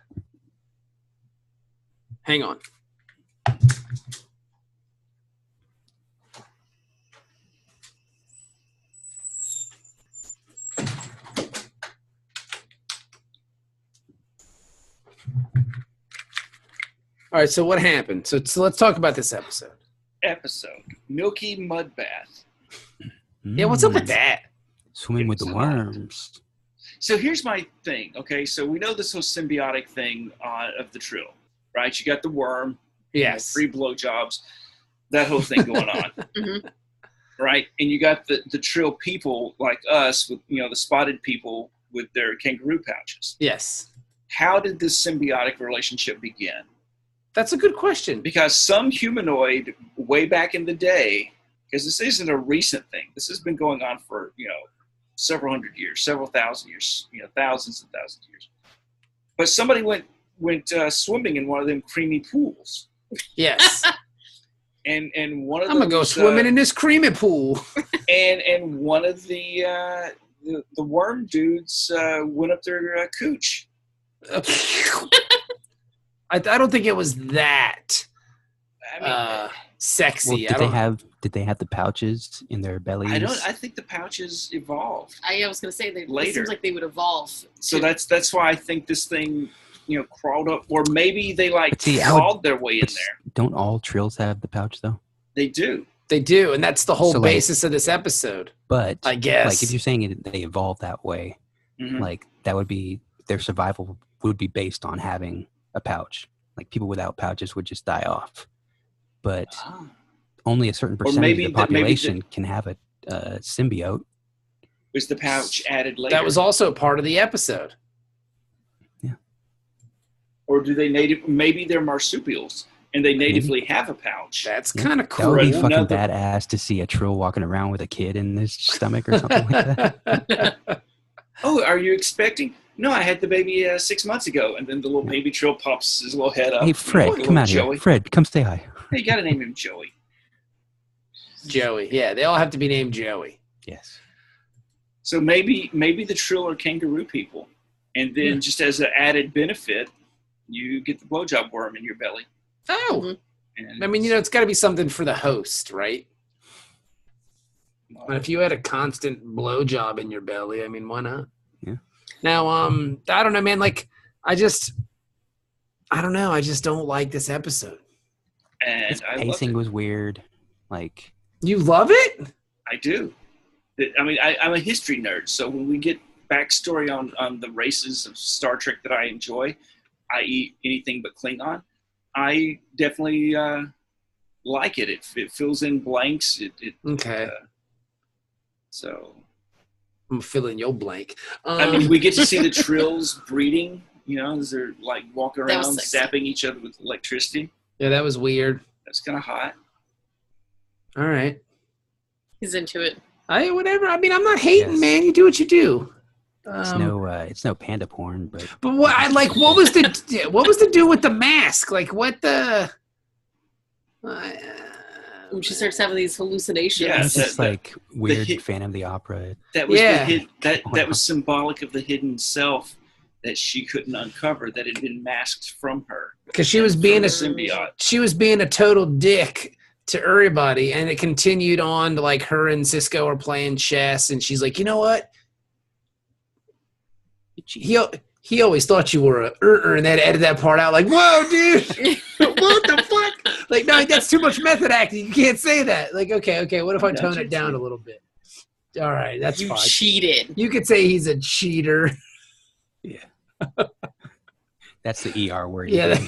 Hang on. All right, so what happened? So let's talk about this episode. Milky Mud Bath. Yeah, what's up with that? Swimming with the worms. So here's my thing. Okay, so we know this whole symbiotic thing of the Trill, right? You got the worm. Yes. Free blowjobs. That whole thing going on. Mm-hmm. Right? And you got the Trill people like us with, the spotted people with their kangaroo pouches. Yes. How did this symbiotic relationship begin? That's a good question. Because some humanoid way back in the day, because this isn't a recent thing. This has been going on for, several hundred years, several thousand years, thousands and thousands of years. But somebody went swimming in one of them creamy pools. Yes. And one of I'm gonna go swimming in this creamy pool. And one of the worm dudes went up their cooch. I don't think it was that sexy. Well, did they have the pouches in their bellies? I think the pouches evolved. I was going to say later. It seems like they would evolve. So that's why I think this thing, crawled up, or maybe they crawled their way in there. Don't all trills have the pouch though? They do. They do, and that's the whole basis of this episode. But I guess, if you're saying they evolved that way, that would be their survival would be based on having a pouch. Like people without pouches would just die off. But only a certain percentage of the population can have a symbiote. Was the pouch added later? That was also part of the episode. Yeah. Or do they maybe they're marsupials and they natively have a pouch. That's kind of cool. That would be fucking badass to see a Trill walking around with a kid in his stomach or something like that. Oh, are you expecting? No, I had the baby 6 months ago. And then the little baby Trill pops his little head up. Hey, Fred, come out here. Fred, come say hi. Hey, you got to name him Joey. Joey. Yeah, they all have to be named Joey. Yes. So maybe the Trill are kangaroo people. And then just as an added benefit, you get the blowjob worm in your belly. Oh. And I mean, it's got to be something for the host, right? And if you had a constant blowjob in your belly, I mean, why not? Yeah. Now, I don't know, man. Like, I don't know. I just don't like this episode. And its pacing was weird. Like, you love it? I do. I mean, I'm a history nerd, so when we get backstory on the races of Star Trek that I enjoy, i.e. anything but Klingon, I definitely like it. It fills in blanks. Okay. So I'm filling your blank. I mean, we get to see the Trills breeding, as they're like walking around, zapping each other with electricity. Yeah, that was weird. That's kind of hot. All right. He's into it. Whatever. I mean, I'm not hating, man. You do what you do. It's no panda porn, but what was the deal with the mask? Like, what the? She starts having these hallucinations. Yeah, it's just like weird Phantom of the Opera. That was that was symbolic of the hidden self that she couldn't uncover, that had been masked from her. Because she was being a symbiote. She was being a total dick to everybody, and it continued on to like her and Cisco are playing chess, and she's like, you know what? He always thought you were and they had to edit that part out. Like, whoa, dude, what the fuck? Like, no, that's too much method acting. You can't say that. Like, okay. What if I tone it down a little bit? All right, that's fine. You cheated. You could say he's a cheater. Yeah, that's the ER word. Yeah.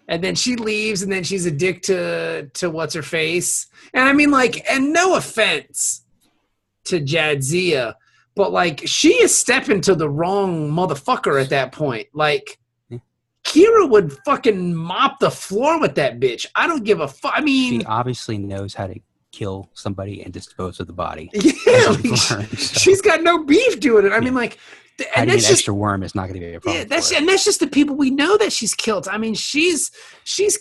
And then she leaves, and then she's a dick to what's her face. And I mean, like, and no offense to Jadzia, but like, she is stepping to the wrong motherfucker at that point. Like, Kira would fucking mop the floor with that bitch. I don't give a fuck. I mean, she obviously knows how to kill somebody and dispose of the body. Yeah, like, she's got no beef doing it. I mean, like, and that's just extra worm is not going to be a problem. Yeah, that's just the people we know that she's killed. I mean, she's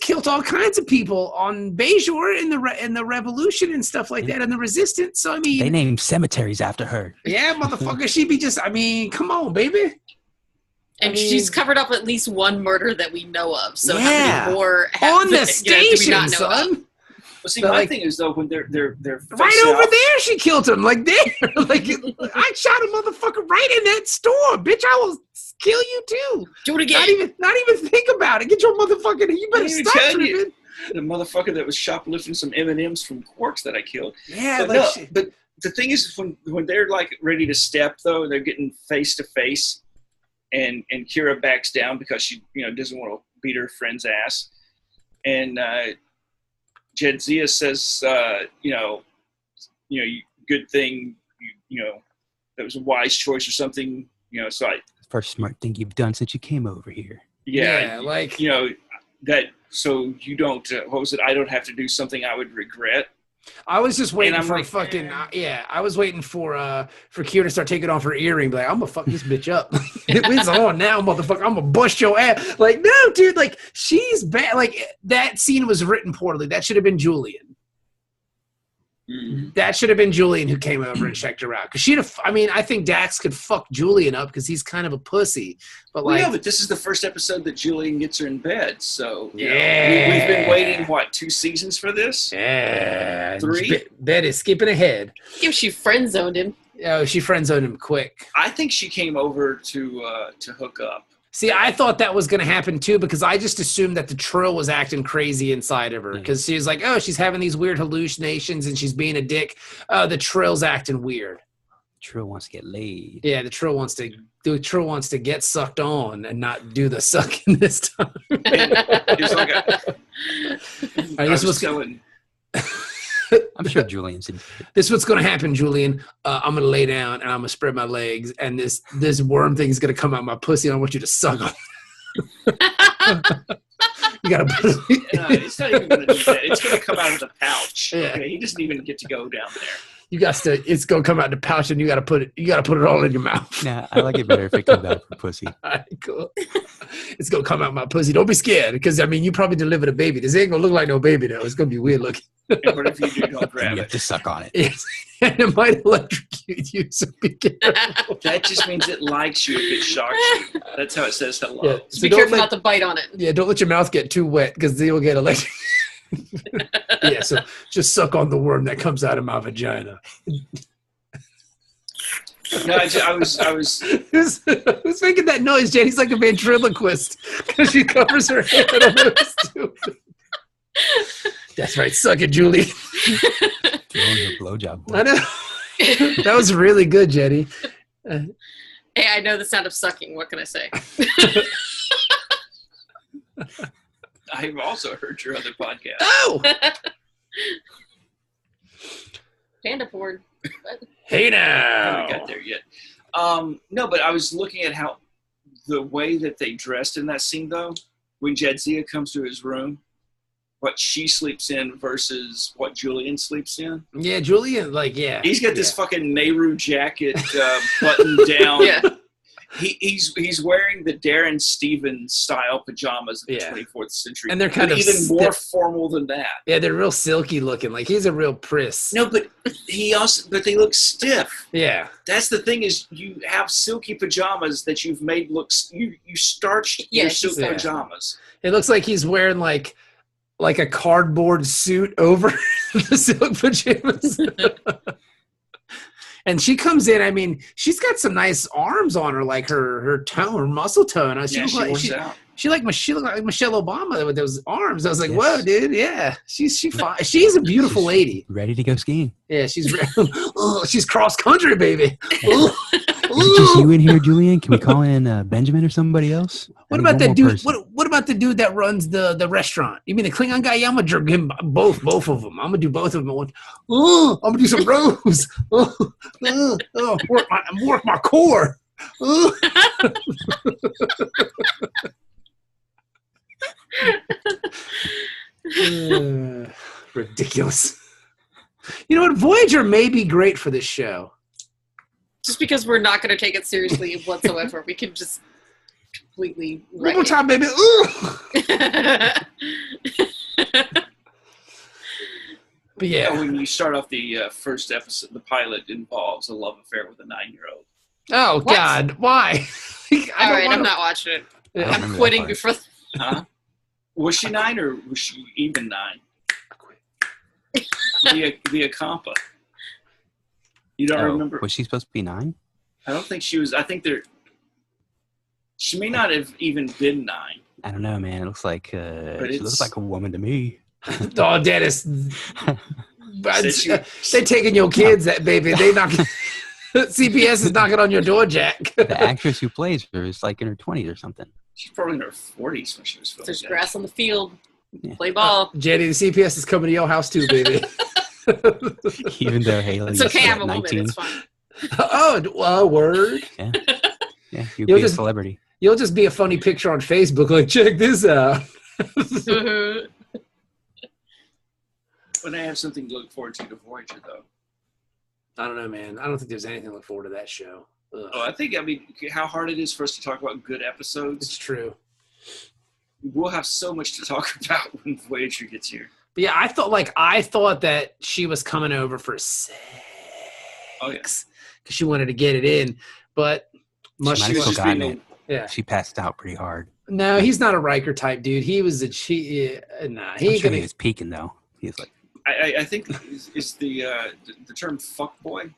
killed all kinds of people on Bajor in the Revolution and stuff like that, and the Resistance. So I mean, they named cemeteries after her. Yeah, motherfucker, she'd be just. I mean, come on, baby. And she's covered up at least one murder that we know of. So yeah, how many more on the station, do we not know son. Of? Well, see, my thing is though, when they're right over there, she killed him. Like there, like I shot a motherfucker right in that store, bitch. I will kill you too. Do it again. Not even think about it. Get your motherfucking. You better stop tripping. the motherfucker that was shoplifting some M&Ms from Quarks that I killed. Yeah, but the thing is, when they're like ready to step, though, they're getting face to face, and Kira backs down because she doesn't want to beat her friend's ass, and Jadzia says, good thing, that was a wise choice or something, So first smart thing you've done since you came over here. Yeah, that. So you don't. What was it? I don't have to do something I would regret. I was just waiting for like, fucking I was waiting for Kira to start taking off her earring. Be like, I'm gonna fuck this bitch up. It's on now, motherfucker. I'm gonna bust your ass. Like, no, dude. Like, she's bad. Like, that scene was written poorly. That should have been Julian. That should have been Julian who came over and checked her out. Because she'd have. I mean, I think Dax could fuck Julian up because he's kind of a pussy. But like, but this is the first episode that Julian gets her in bed. So we've been waiting 2 seasons for this? Yeah, 3. Bet is skipping ahead. Yeah, she friend zoned him. Oh, she friend zoned him quick. I think she came over to hook up. See, I thought that was going to happen too because I just assumed that the Trill was acting crazy inside of her because she was like, oh, she's having these weird hallucinations and she's being a dick. The Trill's acting weird. Trill wants to get laid. Yeah, the Trill wants to get sucked on and not do the sucking this time. He's like I'm sure Julian's in. This is what's going to happen, Julian. I'm going to lay down and I'm going to spread my legs, and this worm thing is going to come out my pussy, and I want you to suck on it. You got to put it. No, it's not even going to do that. It's going to come out of the pouch. Yeah. Okay? He doesn't even get to go down there. It's going to come out the pouch, and you got to put it all in your mouth. Nah, I like it better if it comes out from pussy. All right, cool. It's going to come out my pussy. Don't be scared because, I mean, you probably delivered a baby. This ain't going to look like no baby, though. It's going to be weird looking. And what if you do, don't grab You it? have to suck on it. Yes. And it might electrocute you, so be careful. That just means it likes you if it shocks you. That's how it says hello. Yeah. So be careful not to bite on it. Yeah, don't let your mouth get too wet because then you'll get electric. Yeah, so just suck on the worm that comes out of my vagina. No, I was Who's making that noise, Jen? He's like a ventriloquist because she covers her head on those two. That's right, suck it, Julie. Throwing her blowjob. I know. That was really good, Jenny. Hey, I know the sound of sucking. What can I say? I've also heard your other podcast. Oh! Panda porn. Hey I now! haven't got there yet. No, but I was looking at how the way that they dressed in that scene, though, when Jadzia comes to his room, what she sleeps in versus what Julian sleeps in. Yeah, Julian, He's got this fucking Nehru jacket buttoned down. Yeah. He's wearing the Darren Stevens style pajamas of the 24th century. And they're kind of even more formal than that. Yeah, they're real silky looking. Like, he's a real priss. No, but they look stiff. Yeah. That's the thing is you have silky pajamas that you've made you starched your silk pajamas. It looks like he's wearing like a cardboard suit over the silk pajamas. And she comes in, I mean, she's got some nice arms on her, like her muscle tone. She looked like Michelle Obama with those arms. I was like, whoa, dude, yeah. She's fine. She's a beautiful lady. Ready to go skiing. Yeah, she's cross country, baby. Is it just you in here, Julian? Can we call in Benjamin or somebody else? What about that dude? What about the dude that runs the restaurant? You mean the Klingon guy? Yeah, I'm gonna jerk him both of them. I'm gonna do both of them. I'm gonna do some rows. Work my core. Ridiculous. You know what? Voyager may be great for this show. Just because we're not going to take it seriously whatsoever, we can just completely. One more time, baby. But yeah, when you start off the first episode, the pilot involves a love affair with a 9-year-old. Oh what? God, why? I'm not watching it. I'm quitting before. Huh? Was she 9 or was she even 9? Via Compa. You don't remember? Was she supposed to be 9? I don't think she was. I think she may not have even been 9. I don't know, man. It looks like she looks like a woman to me. Oh, Dennis. Said They taking your kids, that baby. They knock. CPS is knocking on your door, Jack. The actress who plays her is like in her 20s or something. She's probably in her 40s when she was filming. There's that. grass on the field. Yeah. Play ball. Jenny, the CPS is coming to your house too, baby. Even though Haley's It's okay. I have a 19. woman. It's fine. Oh, word. Yeah, you'll You'll be just- a celebrity. You'll just be a funny picture on Facebook, like, check this out. Mhm. When I have something to look forward to Voyager, though. I don't know, man. I don't think there's anything to look forward to that show. Ugh. Oh, I mean, how hard it is for us to talk about good episodes. It's true. We'll have so much to talk about when Voyager gets here. But yeah, I thought that she was coming over for sex. Oh, yeah. Because she wanted to get it in. But She might She have was still just gotten being it. yeah. She passed out pretty hard. No, he's not a Riker type dude. He was nah, he I'm ain't sure gonna. he was peaking though. He was like, I think is the term "fuck boy."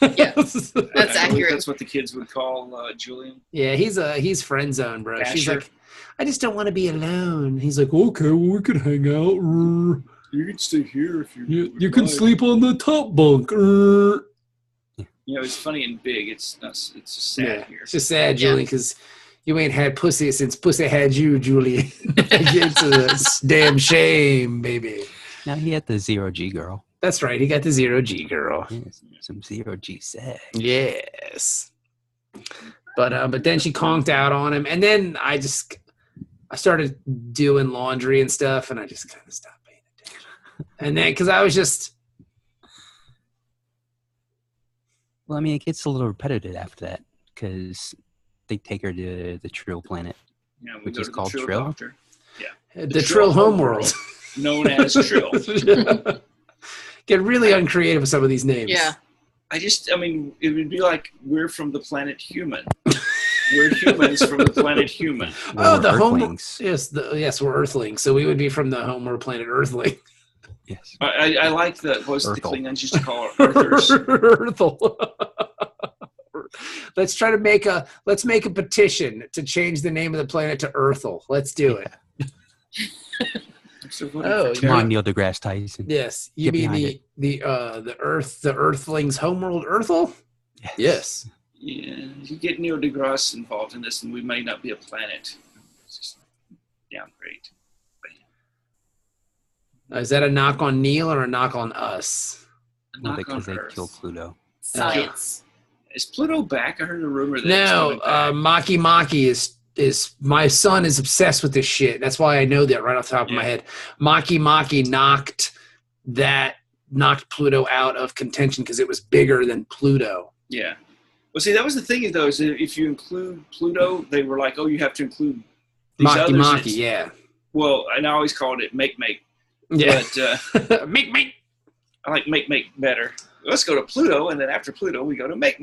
Yeah. That's That's I believe accurate. That's what the kids would call Julian. Yeah, he's friend zone, bro. She's Basher. like, I just don't want to be alone. He's like, okay, well, we can hang out. You can stay here if You can sleep on the top bunk. You know, it's funny and big. It's just sad here. It's just sad, Julie, because you ain't had pussy since pussy had you, Julie. It's a damn shame, baby. now he had the 0G girl. That's right. He got the 0G girl. Yes, some 0G sex. Yes. But then she conked out on him, and then I started doing laundry and stuff, and I just kind of stopped paying attention. And then because I was just. Well, I mean, it gets a little repetitive after that because they take her to the Trill planet. Yeah, we Which go is to the called Trill Trill? Doctor. Yeah, The Trill homeworld. known as Trill. Get really uncreative with some of these names. Yeah. I mean, it would be like we're from the planet Human. We're humans from the planet Human. Oh, We're the home. Earthlings. Yes, we're Earthlings. So we would be from the homeworld planet Earthling. Yes. I like the what the Earthel. Klingons used to call it Earthers. Earthel. Let's make a petition to change the name of the planet to Earthel. Let's do it. So Oh, Come on, Neil deGrasse Tyson. Yes, you Get mean the Earthlings homeworld Earthel? Yes. Yeah, you get Neil deGrasse involved in this, and we may not be a planet. It's just downgrade. Is that a knock on Neil or a knock on us? Well, Knock because on they Earth. killed Pluto. Science. Is Pluto back? I heard a rumor that No, he's coming back. Maki is my son is obsessed with this shit. That's why I know that right off the top of my head. Maki knocked Pluto out of contention because it was bigger than Pluto. Yeah. Well, see, that was the thing, though, is that if you include Pluto, they were like, oh, you have to include these others. Maki, yeah. Well, and I always called it make. Yeah. But make. I like make better. Let's go to Pluto, and then after Pluto, we go to make.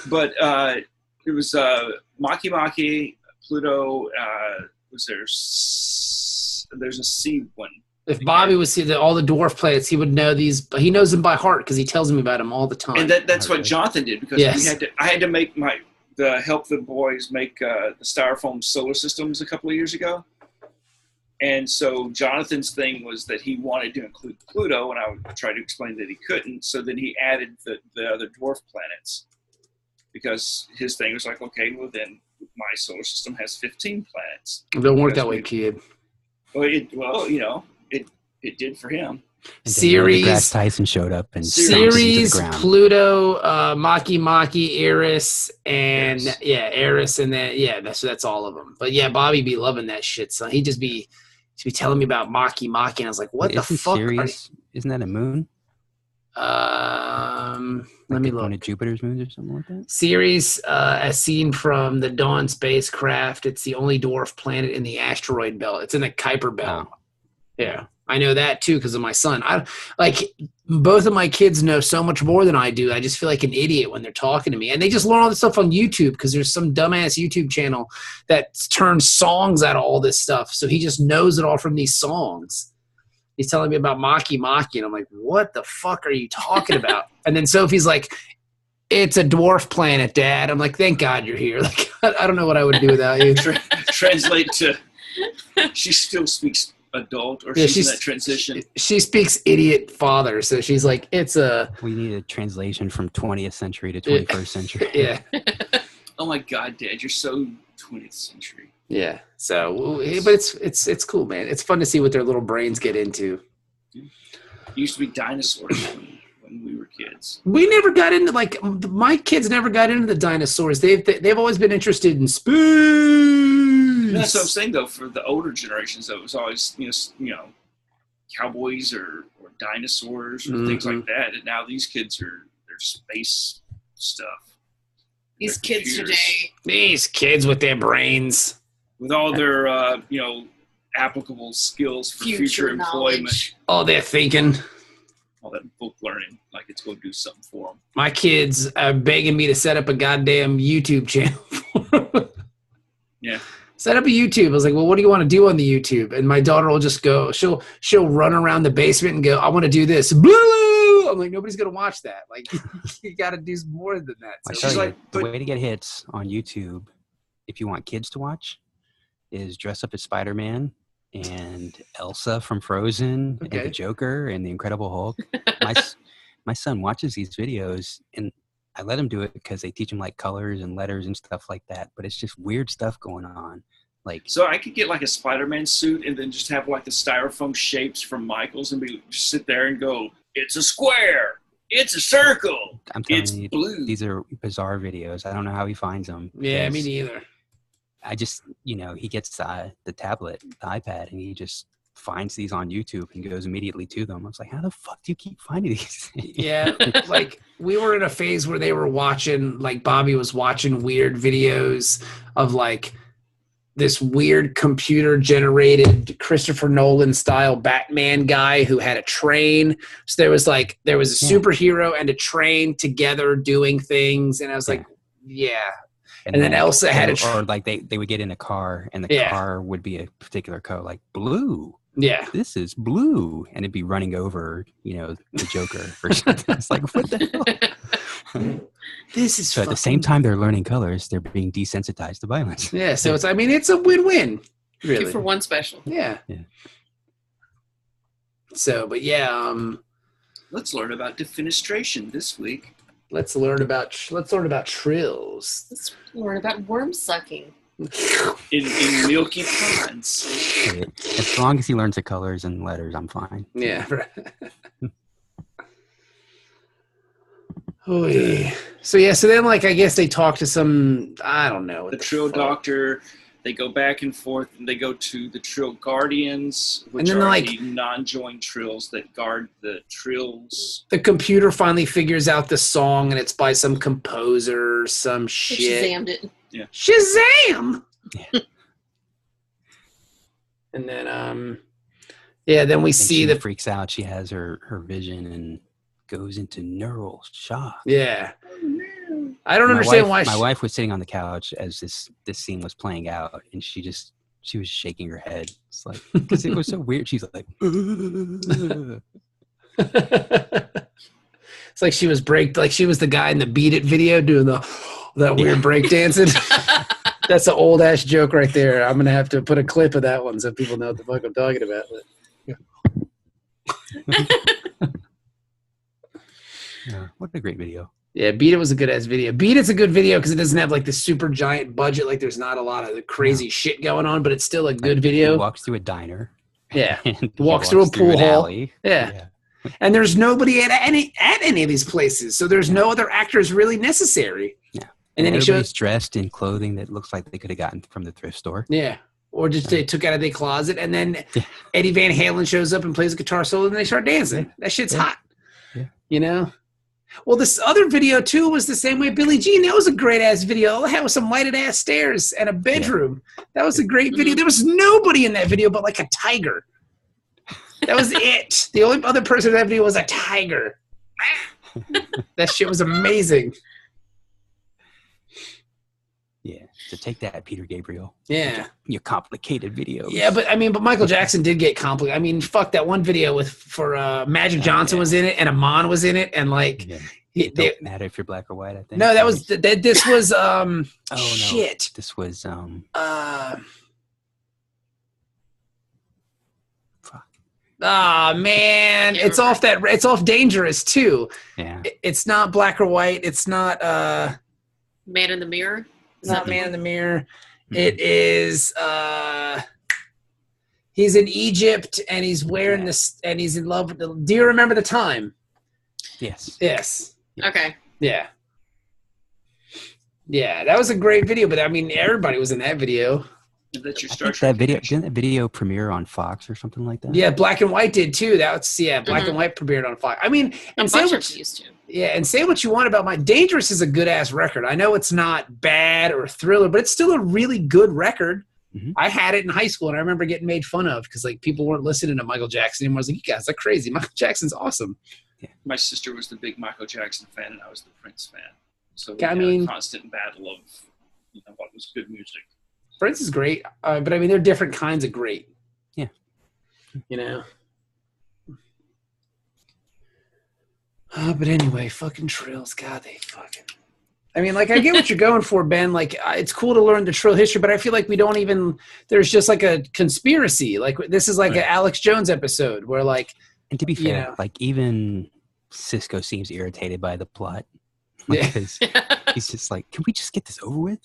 But it was Maki, Pluto. There's a C one. If Bobby would see all the dwarf planets, he would know these. He knows them by heart because he tells me about them all the time. And that's what Jonathan did because Yes. I had to make help the boys make the styrofoam solar systems a couple of years ago. And so Jonathan's thing was that he wanted to include Pluto, and I would try to explain that he couldn't. So then he added the other dwarf planets because his thing was like, okay, well then my solar system has 15 planets. It don't work that way, kid. Well, it did for him. And Series- Neil deGrasse Tyson showed up and stomped into the Ceres, ground. Pluto, Maki, Eris, and Eris. Eris, and then that's all of them. But yeah, Bobby be loving that shit. So he'd be telling me about Maki, and I was like, "What the Isn't fuck?" Ceres, isn't that a moon? Let Like me one look. of Jupiter's moons or something like that? Ceres, as seen from the Dawn spacecraft, it's the only dwarf planet in the asteroid belt. It's in the Kuiper belt. Oh. Yeah, I know that too because of my son. Both of my kids know so much more than I do. I just feel like an idiot when they're talking to me, and they just learn all this stuff on YouTube because there's some dumbass YouTube channel that turns songs out of all this stuff. So he just knows it all from these songs. He's telling me about Maki, and I'm like, what the fuck are you talking about? And then Sophie's like, it's a dwarf planet, Dad. I'm like, thank God you're here. Like, I don't know what I would do without you. Translate to, she still speaks adult, or Yeah, she's in that transition. She speaks idiot father, so she's like, we need a translation from 20th century to 21st century. Yeah. Oh my God, Dad, you're so 20th century. Yeah. So, but it's cool, man. It's fun to see what their little brains get into. It used to be dinosaurs when we were kids. We never got into my kids never got into the dinosaurs. They've always been interested in space. That's what I'm saying, though. For the older generations, though, it was always cowboys or dinosaurs or things like that. And now these kids they're space stuff. These kids today. These kids with their brains. With all their applicable skills for future employment. Oh, they're thinking. All that book learning, like it's going to do something for them. My kids are begging me to set up a goddamn YouTube channel for them. Yeah. Set up a YouTube. I was like, well, what do you want to do on the YouTube? And my daughter will just go, she'll run around the basement and go, I want to do this. Boo! I'm like, nobody's going to watch that. Like, you got to do more than that. So she's like, the way to get hits on YouTube, if you want kids to watch, is dress up as Spider-Man and Elsa from Frozen and the Joker and the Incredible Hulk. My son watches these videos, and I let him do it because they teach him like colors and letters and stuff like that. But it's just weird stuff going on. So I could get like a Spider-Man suit and then just have like the styrofoam shapes from Michaels and just sit there and go, it's a square, it's a circle, it's blue. These are bizarre videos. I don't know how he finds them. Yeah, me neither. I just, he gets the tablet, the iPad, and he just finds these on YouTube and goes immediately to them. I was like, how the fuck do you keep finding these things? Yeah, we were in a phase where they were watching, Bobby was watching weird videos of this weird computer-generated Christopher Nolan-style Batman guy who had a train. So there was a superhero and a train together doing things, and I was like, yeah. And then Elsa had they would get in a car, and the car would be a particular color, like blue. Yeah, this is blue, and it'd be running over, the Joker or something. It's like, what the hell? This is. So at the same time, they're learning colors. They're being desensitized to violence. Yeah, so it's a win-win. Really, 2 for 1 special. Yeah. So, but yeah, let's learn about defenestration this week. Let's learn about trills. Let's learn about worm sucking. In milky ponds. As long as he learns the colors and letters, I'm fine. Yeah. So then I guess they talk to some, I don't know. The trill doctor. They go back and forth, and they go to the Trill Guardians, which are the non-joined trills that guard the trills. The computer finally figures out the song, and it's by some composer, some shit. Shazammed it. Yeah. Shazam! Yeah. And then, then we see she freaks out. She has her vision and goes into neural shock. Yeah. I don't understand why. My wife was sitting on the couch as this scene was playing out, and she was shaking her head. It's like, because it was so weird. She's like, it's like she was she was the guy in the Beat It video doing that weird break dancing. That's an old ass joke right there. I'm gonna have to put a clip of that one so people know what the fuck I'm talking about. Yeah, what a great video. Yeah, Beat It was a good ass video. Beat It's a good video because it doesn't have the super giant budget. There's not a lot of the crazy shit going on, but it's still a good video. He walks through a diner. Yeah, walks through a pool hall. Yeah. And there's nobody at any of these places, so there's no other actors really necessary. Yeah, and then everybody's dressed in clothing that looks like they could have gotten from the thrift store. Yeah, or just they took out of their closet, and then Eddie Van Halen shows up and plays a guitar solo, and they start dancing. Yeah. That shit's hot. Yeah. Well, this other video, too, was the same way. Billie Jean, that was a great-ass video. All it had was some lighted-ass stairs and a bedroom. Yeah. That was a great video. There was nobody in that video but, a tiger. That was it. The only other person in that video was a tiger. That shit was amazing. Yeah, so take that, Peter Gabriel. Yeah. Your complicated videos. Yeah, but Michael Jackson did get complicated. Fuck, that one video for Magic Johnson was in it, and Amon was in it, and it don't matter if you're black or white, I think. No, this was shit. This was Ah, man, it's off that. It's off Dangerous too. Yeah. It's not Black or White. It's not Man in the Mirror. not Man in the Mirror. It is he's in Egypt and he's wearing this and he's in love with the. Do you remember the time? Yes. Yes. Okay. Yeah. Yeah, that was a great video, but I mean, everybody was in that video. That's your I Star think Trek that video connection. didn't that video premiere on Fox or something like that? Yeah, Black and White did too. That's Black and White premiered on Fox. I mean, and say what used to. Yeah, and say what you want about my Dangerous is a good ass record. I know it's not bad or Thriller, but it's still a really good record. Mm-hmm. I had it in high school, and I remember getting made fun of because like people weren't listening to Michael Jackson anymore. I was like, you guys are crazy. Michael Jackson's awesome. Yeah. My sister was the big Michael Jackson fan, and I was the Prince fan. So we I had mean- a constant battle of what was good music. Prince is great, but I mean, they're different kinds of great. Yeah. You know? But anyway, fucking Trills. God, they fucking... I mean, like, I get what you're going for, Ben. Like, it's cool to learn the Trill history, but I feel like we don't even... There's just, like, a conspiracy. Like, this is like an Alex Jones episode where, like... And to be fair, you know, like, even Cisco seems irritated by the plot. Yeah. Because he's just like, can we just get this over with?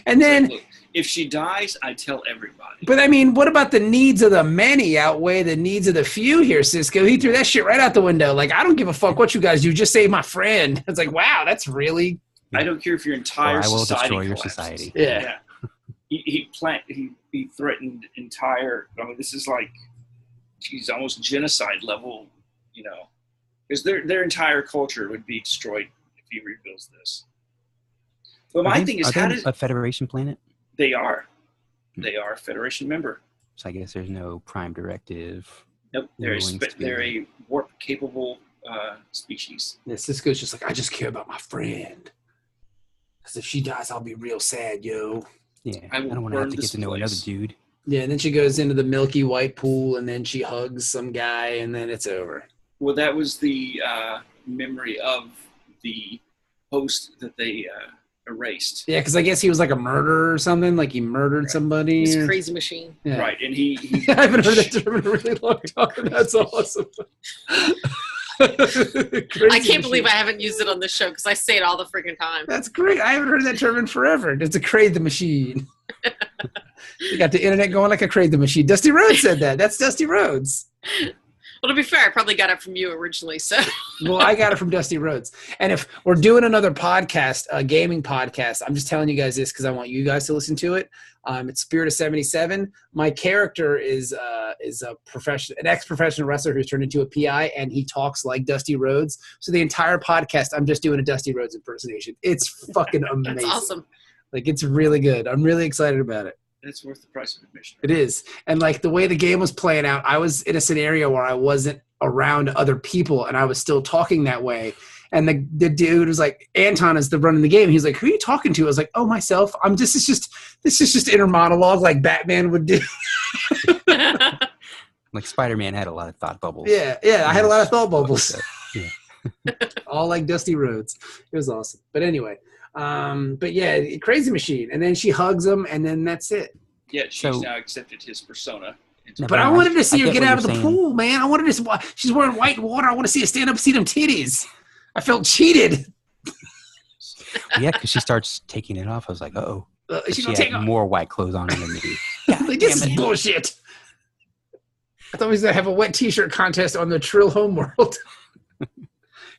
And then... Look, if she dies, I tell everybody. But I mean, what about the needs of the many outweigh the needs of the few here, Cisco? He threw that shit right out the window. Like, I don't give a fuck what you guys do. Just save my friend. It's like, wow, that's really... I don't care if your entire Or I will society destroy your collapses. society. Yeah. He threatened entire. I mean, this is like, geez, almost genocide level. Because their entire culture would be destroyed if he rebuilds this. But my thing is, are how they did a Federation planet? they are? They are a Federation member. So I guess there's no prime directive. Nope, they're Rulings to be they're a warp capable species. Yeah, Cisco's just like, I just care about my friend. Because if she dies, I'll be real sad, yo. Yeah, I I will don't want to have burn to get this to know another place. dude. Yeah, and then she goes into the milky white pool, and then she hugs some guy, and then it's over. Well, that was the memory of the host that they erased. Yeah, because I guess he was like a murderer or something. Like he murdered somebody. It's or- a crazy machine. Yeah. Right, and he I haven't heard that term in a really long time. That's awesome. I can't believe I haven't used it on this show because I say it all the freaking time. That's great. I haven't heard that term in forever. It's a crave the machine. You got the internet going like a crave the machine. Dusty Rhodes said that. That's Dusty Rhodes. Well, to be fair, I probably got it from you originally. So Well, I got it from Dusty Rhodes. And if we're doing another podcast, a gaming podcast, I'm just telling you guys this because I want you guys to listen to it. It's Spirit of 77. My character is a an ex-professional wrestler who's turned into a PI, and he talks like Dusty Rhodes. So the entire podcast, I'm just doing a Dusty Rhodes impersonation. It's fucking amazing. that's awesome. Like, it's really good. I'm really excited about it. it's worth the price of admission. It is. And like the way the game was playing out, I was in a scenario where I wasn't around other people and I was still talking that way. And the dude was like, Anton is the running the game. He's like, who are you talking to? I was like, oh, myself. This is just inner monologue like Batman would do. Like Spider-Man had a lot of thought bubbles. Yeah. I had a lot of thought bubbles. Yeah. All like Dusty Rhodes. It was awesome. But anyway, but yeah, Crazy Machine. And then she hugs him and then that's it. Yeah, she's now accepted his persona. No, But I wanted to see her get get what out of you're the saying. pool, man. I wanted to. She's wearing white water. I want to see her stand up and see them titties. I felt cheated. Yeah, because she starts taking it off. I was like, uh-oh. She She gonna take had off. more white clothes on than me. Like, this is bullshit. I thought we was gonna have a wet T-shirt contest on the Trill Homeworld.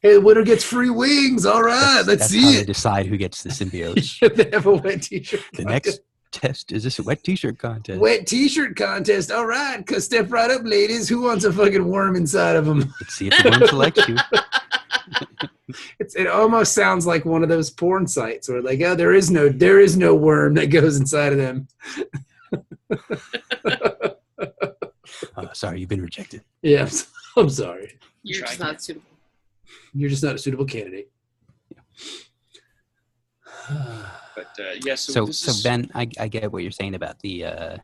Hey, the winner gets free wings. All right, let's That's see how they it. decide who gets the symbiote. They have a wet T-shirt. The contest. next test is this a wet T-shirt contest. Wet T-shirt contest. All right, step right up, ladies. Who wants a fucking worm inside of them? Let's see if the worm selects you. It almost sounds like one of those porn sites where like, oh, there is no worm that goes inside of them. Sorry, you've been rejected. Yeah, I'm sorry. You're just Try not suitable. You're just not a suitable candidate. But yeah, So this is, Ben, I get what you're saying about the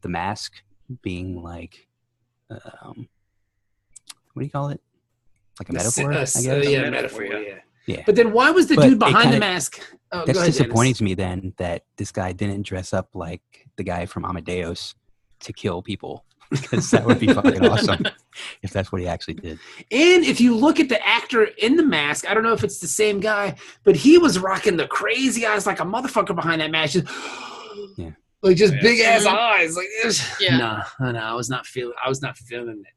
mask being like, what do you call it? Like a metaphor, I guess. Yeah, A metaphor. metaphor, Yeah. Yeah. But then why was the But dude it behind the kinda- mask? Oh, That's go ahead, disappointing Dennis. to me then that this guy didn't dress up like the guy from Amadeus to kill people. because that would be fucking awesome if that's what he actually did. And if you look at the actor in the mask, I don't know if it's the same guy, but he was rocking the crazy eyes like a motherfucker behind that mask. Yeah. Like just big ass eyes. Like Yeah. No, I was not feeling it.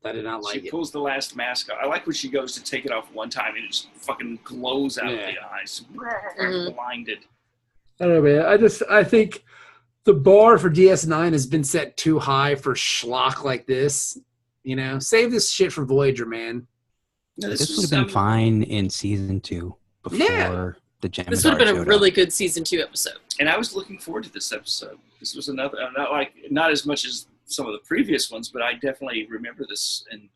I did not like She it. pulls the last mask off. I like when she goes to take it off one time and it just fucking glows out of the eyes. Blinded. I don't know, man. I think the bar for DS9 has been set too high for schlock like this. You know, save this shit for Voyager, man. No, This would have been fine in season 2 before the Jem'Hadar This would have been a really up. good season 2 episode. And I was looking forward to this episode. This was another, not as much as some of the previous ones, but I definitely remember this and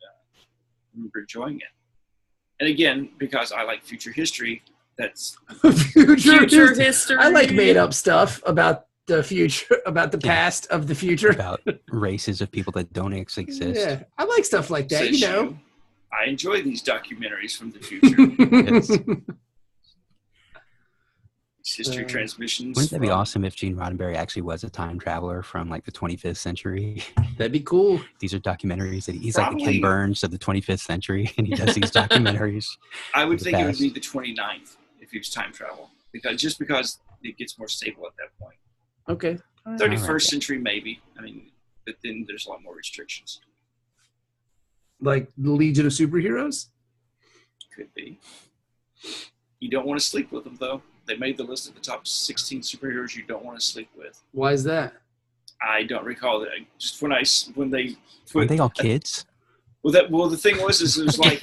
remember enjoying it. And again, because I like future history, that's future history. I like made up stuff about the future, about the past of the future. About races of people that don't actually exist. Yeah, I like stuff like that, says you know. I enjoy these documentaries from the future. History transmissions. Wouldn't that be awesome if Gene Roddenberry actually was a time traveler from like the 25th century? That'd be cool. These are documentaries that he's like the Ken Burns of the 25th century, and he does these documentaries. I would think it would be the 29th if he was time travel, because it gets more stable at that point. Okay. 31st century maybe. I mean, but then there's a lot more restrictions. Like the Legion of Superheroes? Could be. You don't want to sleep with them though. They made the list of the top 16 superheroes you don't want to sleep with. Why is that? I don't recall that. Just when they put, were they all kids? Well, the thing was, it was like,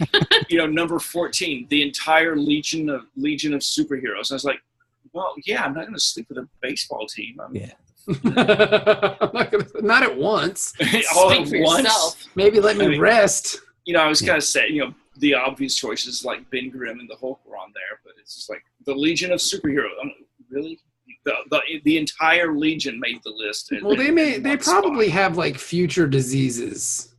number 14, the entire legion of superheroes. And I was like, well, yeah, I'm not going to sleep with a baseball team. Not at once. All Speak at for once. yourself. Maybe let me rest. I was kind of saying, the obvious choices like Ben Grimm and the Hulk were on there, but it's just like the Legion of Superheroes. Really? The entire Legion made the list. Well, they probably have like future diseases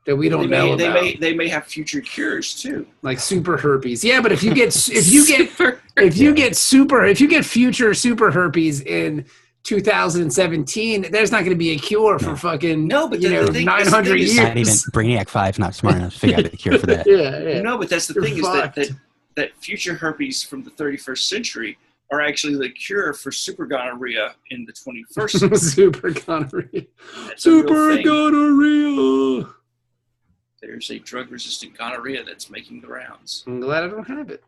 that we don't know about. They may have future cures too, like super herpes. Yeah, but if you get future super herpes in 2017, there's not going to be a cure for fucking 900 years. Not even Brainiac 5's not smart enough to figure out the cure for that. Yeah. No, but that's the thing is that future herpes from the 31st century are actually the cure for super gonorrhea in the 21st century. Super gonorrhea. Super gonorrhea. There's a drug-resistant gonorrhea that's making the rounds. I'm glad I don't have it.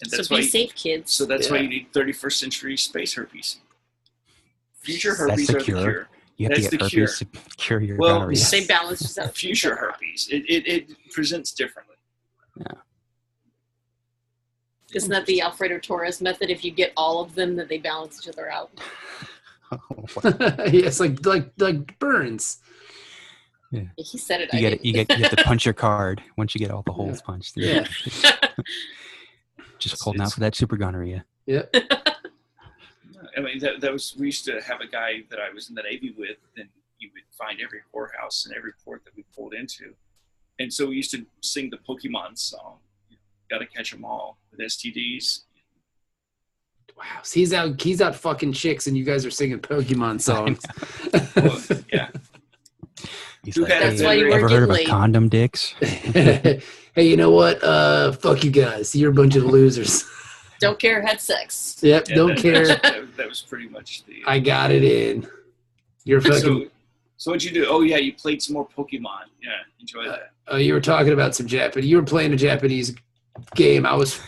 And so be safe, kids. So that's why you need 31st century space herpes. Future herpes are the cure. You have to get herpes to cure your gonorrhea. They balance out. Future herpes. It presents differently. Yeah. Isn't that the Alfredo Torres method? If you get all of them, then they balance each other out. Yes, like burns. Yeah. He said it. You have to punch your card once you get all the holes punched. Yeah. Just holding out for that super gonorrhea. Yep. I mean, we used to have a guy that I was in the Navy with, and he would find every whorehouse and every port that we pulled into. And so we used to sing the Pokemon song, Got to Catch 'em All, with STDs. Wow. So he's out fucking chicks, and you guys are singing Pokemon songs. Well, yeah. That's why you ever weren't heard of getting a condom dicks? Hey, you know what? Fuck you guys. You're a bunch of losers. Don't care, had sex. Yep, don't care. That was pretty much the... I got it in. You're fucking... So what'd you do? Oh, yeah, you played some more Pokemon. Yeah, enjoy that. You were talking about some Japanese... You were playing a Japanese game. I was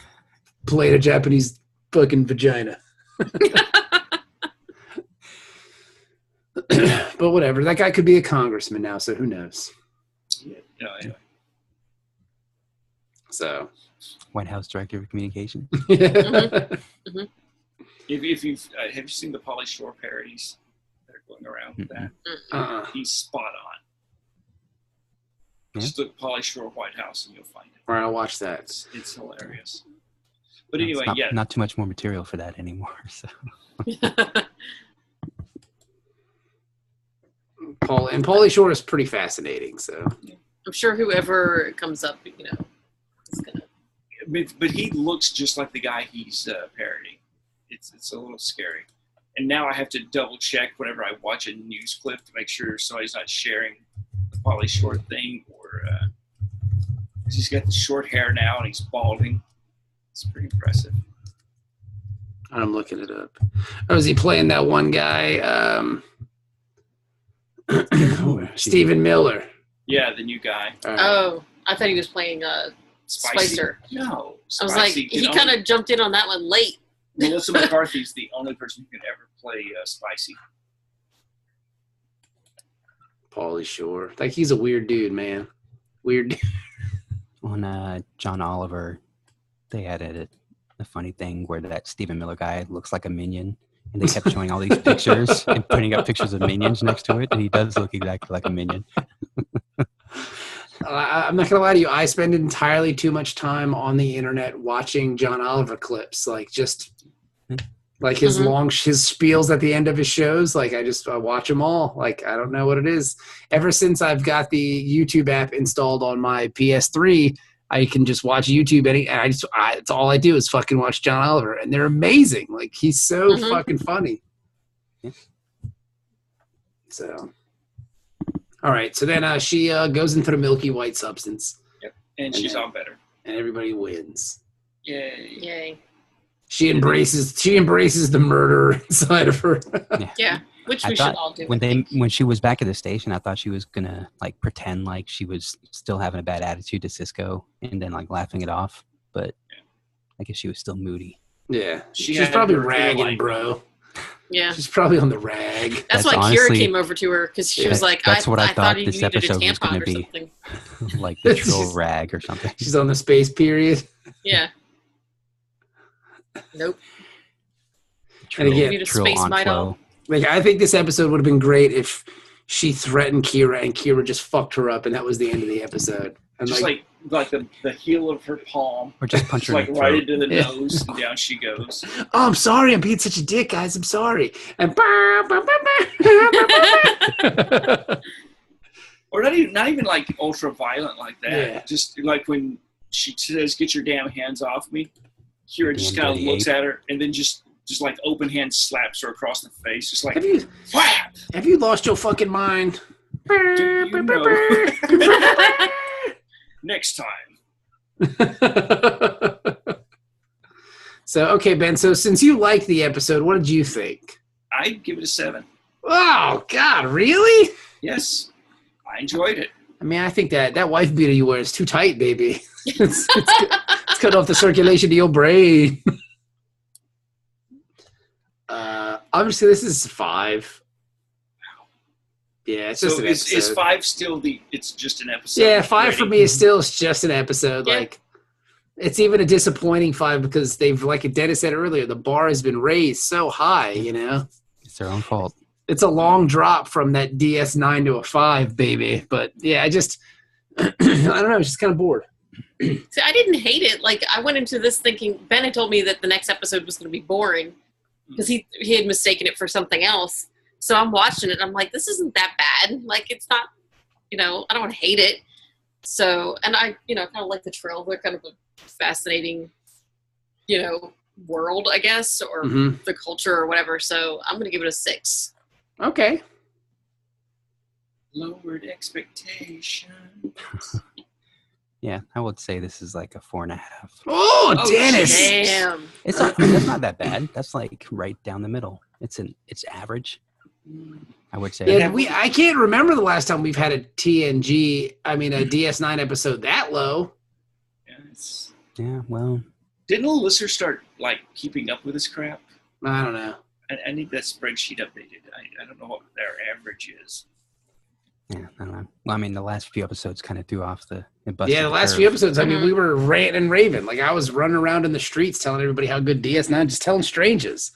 playing a Japanese fucking vagina. But whatever. That guy could be a congressman now, so who knows? Yeah, anyway. So... White House Director of Communications. Mm-hmm. Mm-hmm. If you've have you seen the Pauly Shore parodies that are going around with that? He's spot on. Yeah. Just look Pauly Shore White House and you'll find it. All right, I'll watch that. It's hilarious. But anyway, not too much more material for that anymore. So. Pauly Shore is pretty fascinating. So I'm sure whoever comes up, is gonna. But he looks just like the guy he's parodying. It's a little scary. And now I have to double check whenever I watch a news clip to make sure somebody's not sharing the Pauly Shore thing, or because he's got the short hair now and he's balding. It's pretty impressive. I'm looking it up. Oh, is he playing that one guy? Stephen Miller. Yeah, the new guy. Oh, I thought he was playing Spicer. No. I was like, he kind of jumped in on that one late. Melissa McCarthy's the only person who can ever play Spicy. Pauly Shore. Like, he's a weird dude, man. Weird dude. On John Oliver, they had a funny thing where that Stephen Miller guy looks like a minion, and they kept showing all these pictures and putting up pictures of minions next to it, and he does look exactly like a minion. I'm not gonna lie to you. I spend entirely too much time on the internet watching John Oliver clips, like just like his his spiels at the end of his shows. Like I watch them all. Like I don't know what it is. Ever since I've got the YouTube app installed on my PS3, I can just watch YouTube. It's all I do is fucking watch John Oliver, and they're amazing. Like he's so fucking funny. So. All right, so then she goes into the milky white substance. Yep, and she's all better. And everybody wins. Yay! Yay! She embraces the murderer inside of her. Yeah, which we should all do. When she was back at the station, I thought she was gonna like pretend like she was still having a bad attitude to Cisco, and then like laughing it off. But I guess she was still moody. Yeah, she's probably ragging, bro. Yeah, she's probably on the rag. That's why Kira came over to her because she was like, "That's what I thought you this needed a episode was going to be, like the troll rag or something." She's on the space period. Yeah. Nope. And again, space Midol. Like I think this episode would have been great if she threatened Kira and Kira just fucked her up, and that was the end of the episode. And just like the heel of her palm, or just punch her like right into the nose, and down she goes. Oh, I'm sorry, I'm being such a dick, guys. I'm sorry. And or not even like ultra violent like that. Yeah. Just like when she says, "Get your damn hands off me," Kira just kind of looks at her and then just like open hand slaps her across the face, just like have you lost your fucking mind? Do you know? Next time. So, okay, Ben, so since you liked the episode, what did you think? I'd give it a 7. Oh, God, really? Yes. I enjoyed it. I mean, I think that wife beater you wear is too tight, baby. It's cut off the circulation to your brain. Obviously, this is 5. Yeah, it's just an episode. Is 5 still it's just an episode? Yeah, 5 for me is just an episode. Yeah. Like, it's even a disappointing 5 because they've, like Dennis said earlier, the bar has been raised so high, you know? It's their own fault. It's a long drop from that DS9 to a 5, baby. But, yeah, I just, I don't know, I was just kind of bored. See, I didn't hate it. Like, I went into this thinking, Ben had told me that the next episode was going to be boring because he had mistaken it for something else. So I'm watching it, and I'm like, this isn't that bad. Like, it's not, I don't hate it. So, and I, kind of like the Trill. They're kind of a fascinating, world, I guess, or the culture or whatever. So I'm going to give it a 6. Okay. Lowered expectations. Yeah, I would say this is like a 4.5. Oh, Dennis! Damn. That's not that bad. That's like right down the middle. It's average. I would say. Yeah, I can't remember the last time we've had a DS9 episode that low. Yeah, well. Didn't Alyssa start like keeping up with this crap? I don't know. I need that spreadsheet updated. I don't know what their average is. Yeah, I don't know. Well, I mean, the last few episodes kind of threw off the last few episodes. I mean, we were ranting and raving. Like I was running around in the streets telling everybody how good DS9, just telling strangers.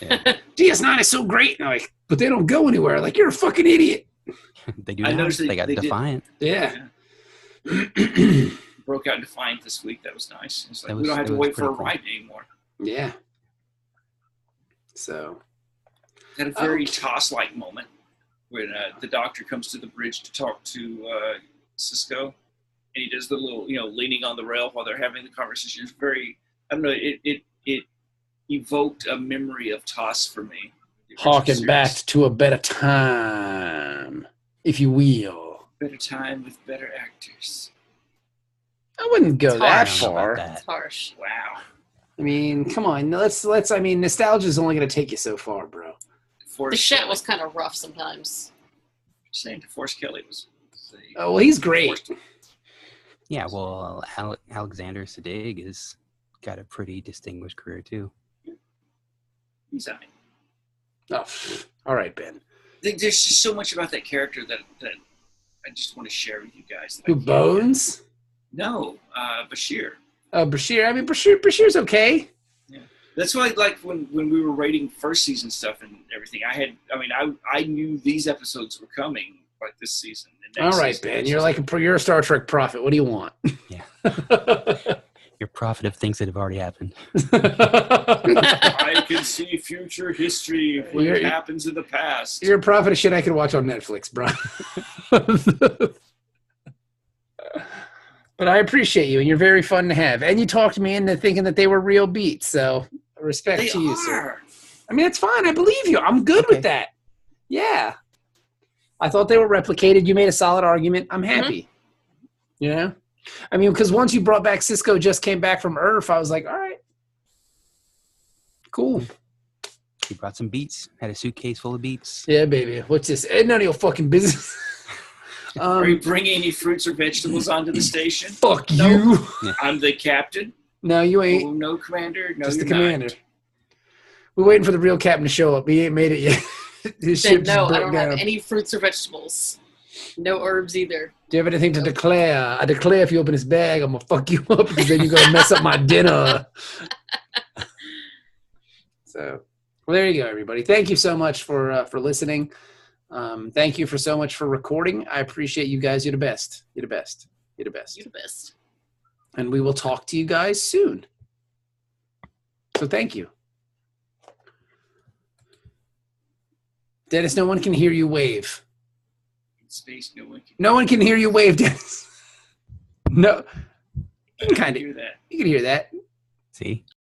Yeah. DS9 is so great. And I'm like, but they don't go anywhere. Like, you're a fucking idiot. They do. They got Defiant. Yeah. Broke out Defiant this week. That was nice. It's like we don't have to wait for a ride anymore. Yeah. So. Had a very Toss-like moment when the doctor comes to the bridge to talk to Cisco, and he does the little, leaning on the rail while they're having the conversation. It's very, I don't know, it evoked a memory of Toss for me. Harken back to a better time, if you will. Better time with better actors. I wouldn't go that far. It's harsh. Wow. I mean, come on. Let's. I mean, nostalgia is only going to take you so far, bro. The Shet was kind of rough sometimes. Saying DeForest Kelly was. Oh, well, he's great. Yeah, well, Alexander Siddig has got a pretty distinguished career too. He's on it. Oh, all right, Ben. There's just so much about that character that I just want to share with you guys. Who, Bones? No, Bashir. Bashir. I mean, Bashir's okay. Yeah, that's why, like, when we were rating first season stuff and everything, I knew these episodes were coming, like this season. All right, Ben. You're a Star Trek prophet. What do you want? Yeah. You're a prophet of things that have already happened. I can see future history when it happens in the past. You're a prophet of shit I could watch on Netflix, bro. But I appreciate you, and you're very fun to have. And you talked me into thinking that they were real beats, so respect to you, sir. I mean, it's fine. I believe you. I'm good with that. Yeah. I thought they were replicated. You made a solid argument. I'm happy. Mm-hmm. You know? I mean, because once you brought back Cisco just came back from Earth, I was like, all right. Cool. He brought some beats. Had a suitcase full of beats. Yeah, baby. What's this? None of your fucking business. Are you bringing any fruits or vegetables onto the station? Fuck you. Yeah. I'm the captain. No, you ain't. Oh, no, Commander. No, just the you're commander. Not. We're waiting for the real captain to show up. He ain't made it yet. His ship's No, I broke don't down. have any fruits or vegetables. No herbs either. Do you have anything to declare? I declare if you open this bag, I'm going to fuck you up because then you're going to mess up my dinner. So, well, there you go, everybody. Thank you so much for listening. Thank you for so much for recording. I appreciate you guys. You're the best. You're the best. You're the best. You're the best. And we will talk to you guys soon. So thank you. Dennis, no one can hear you wave. In space, no one can hear you wave, Dennis. No. You can kind of hear that. You can hear that. See?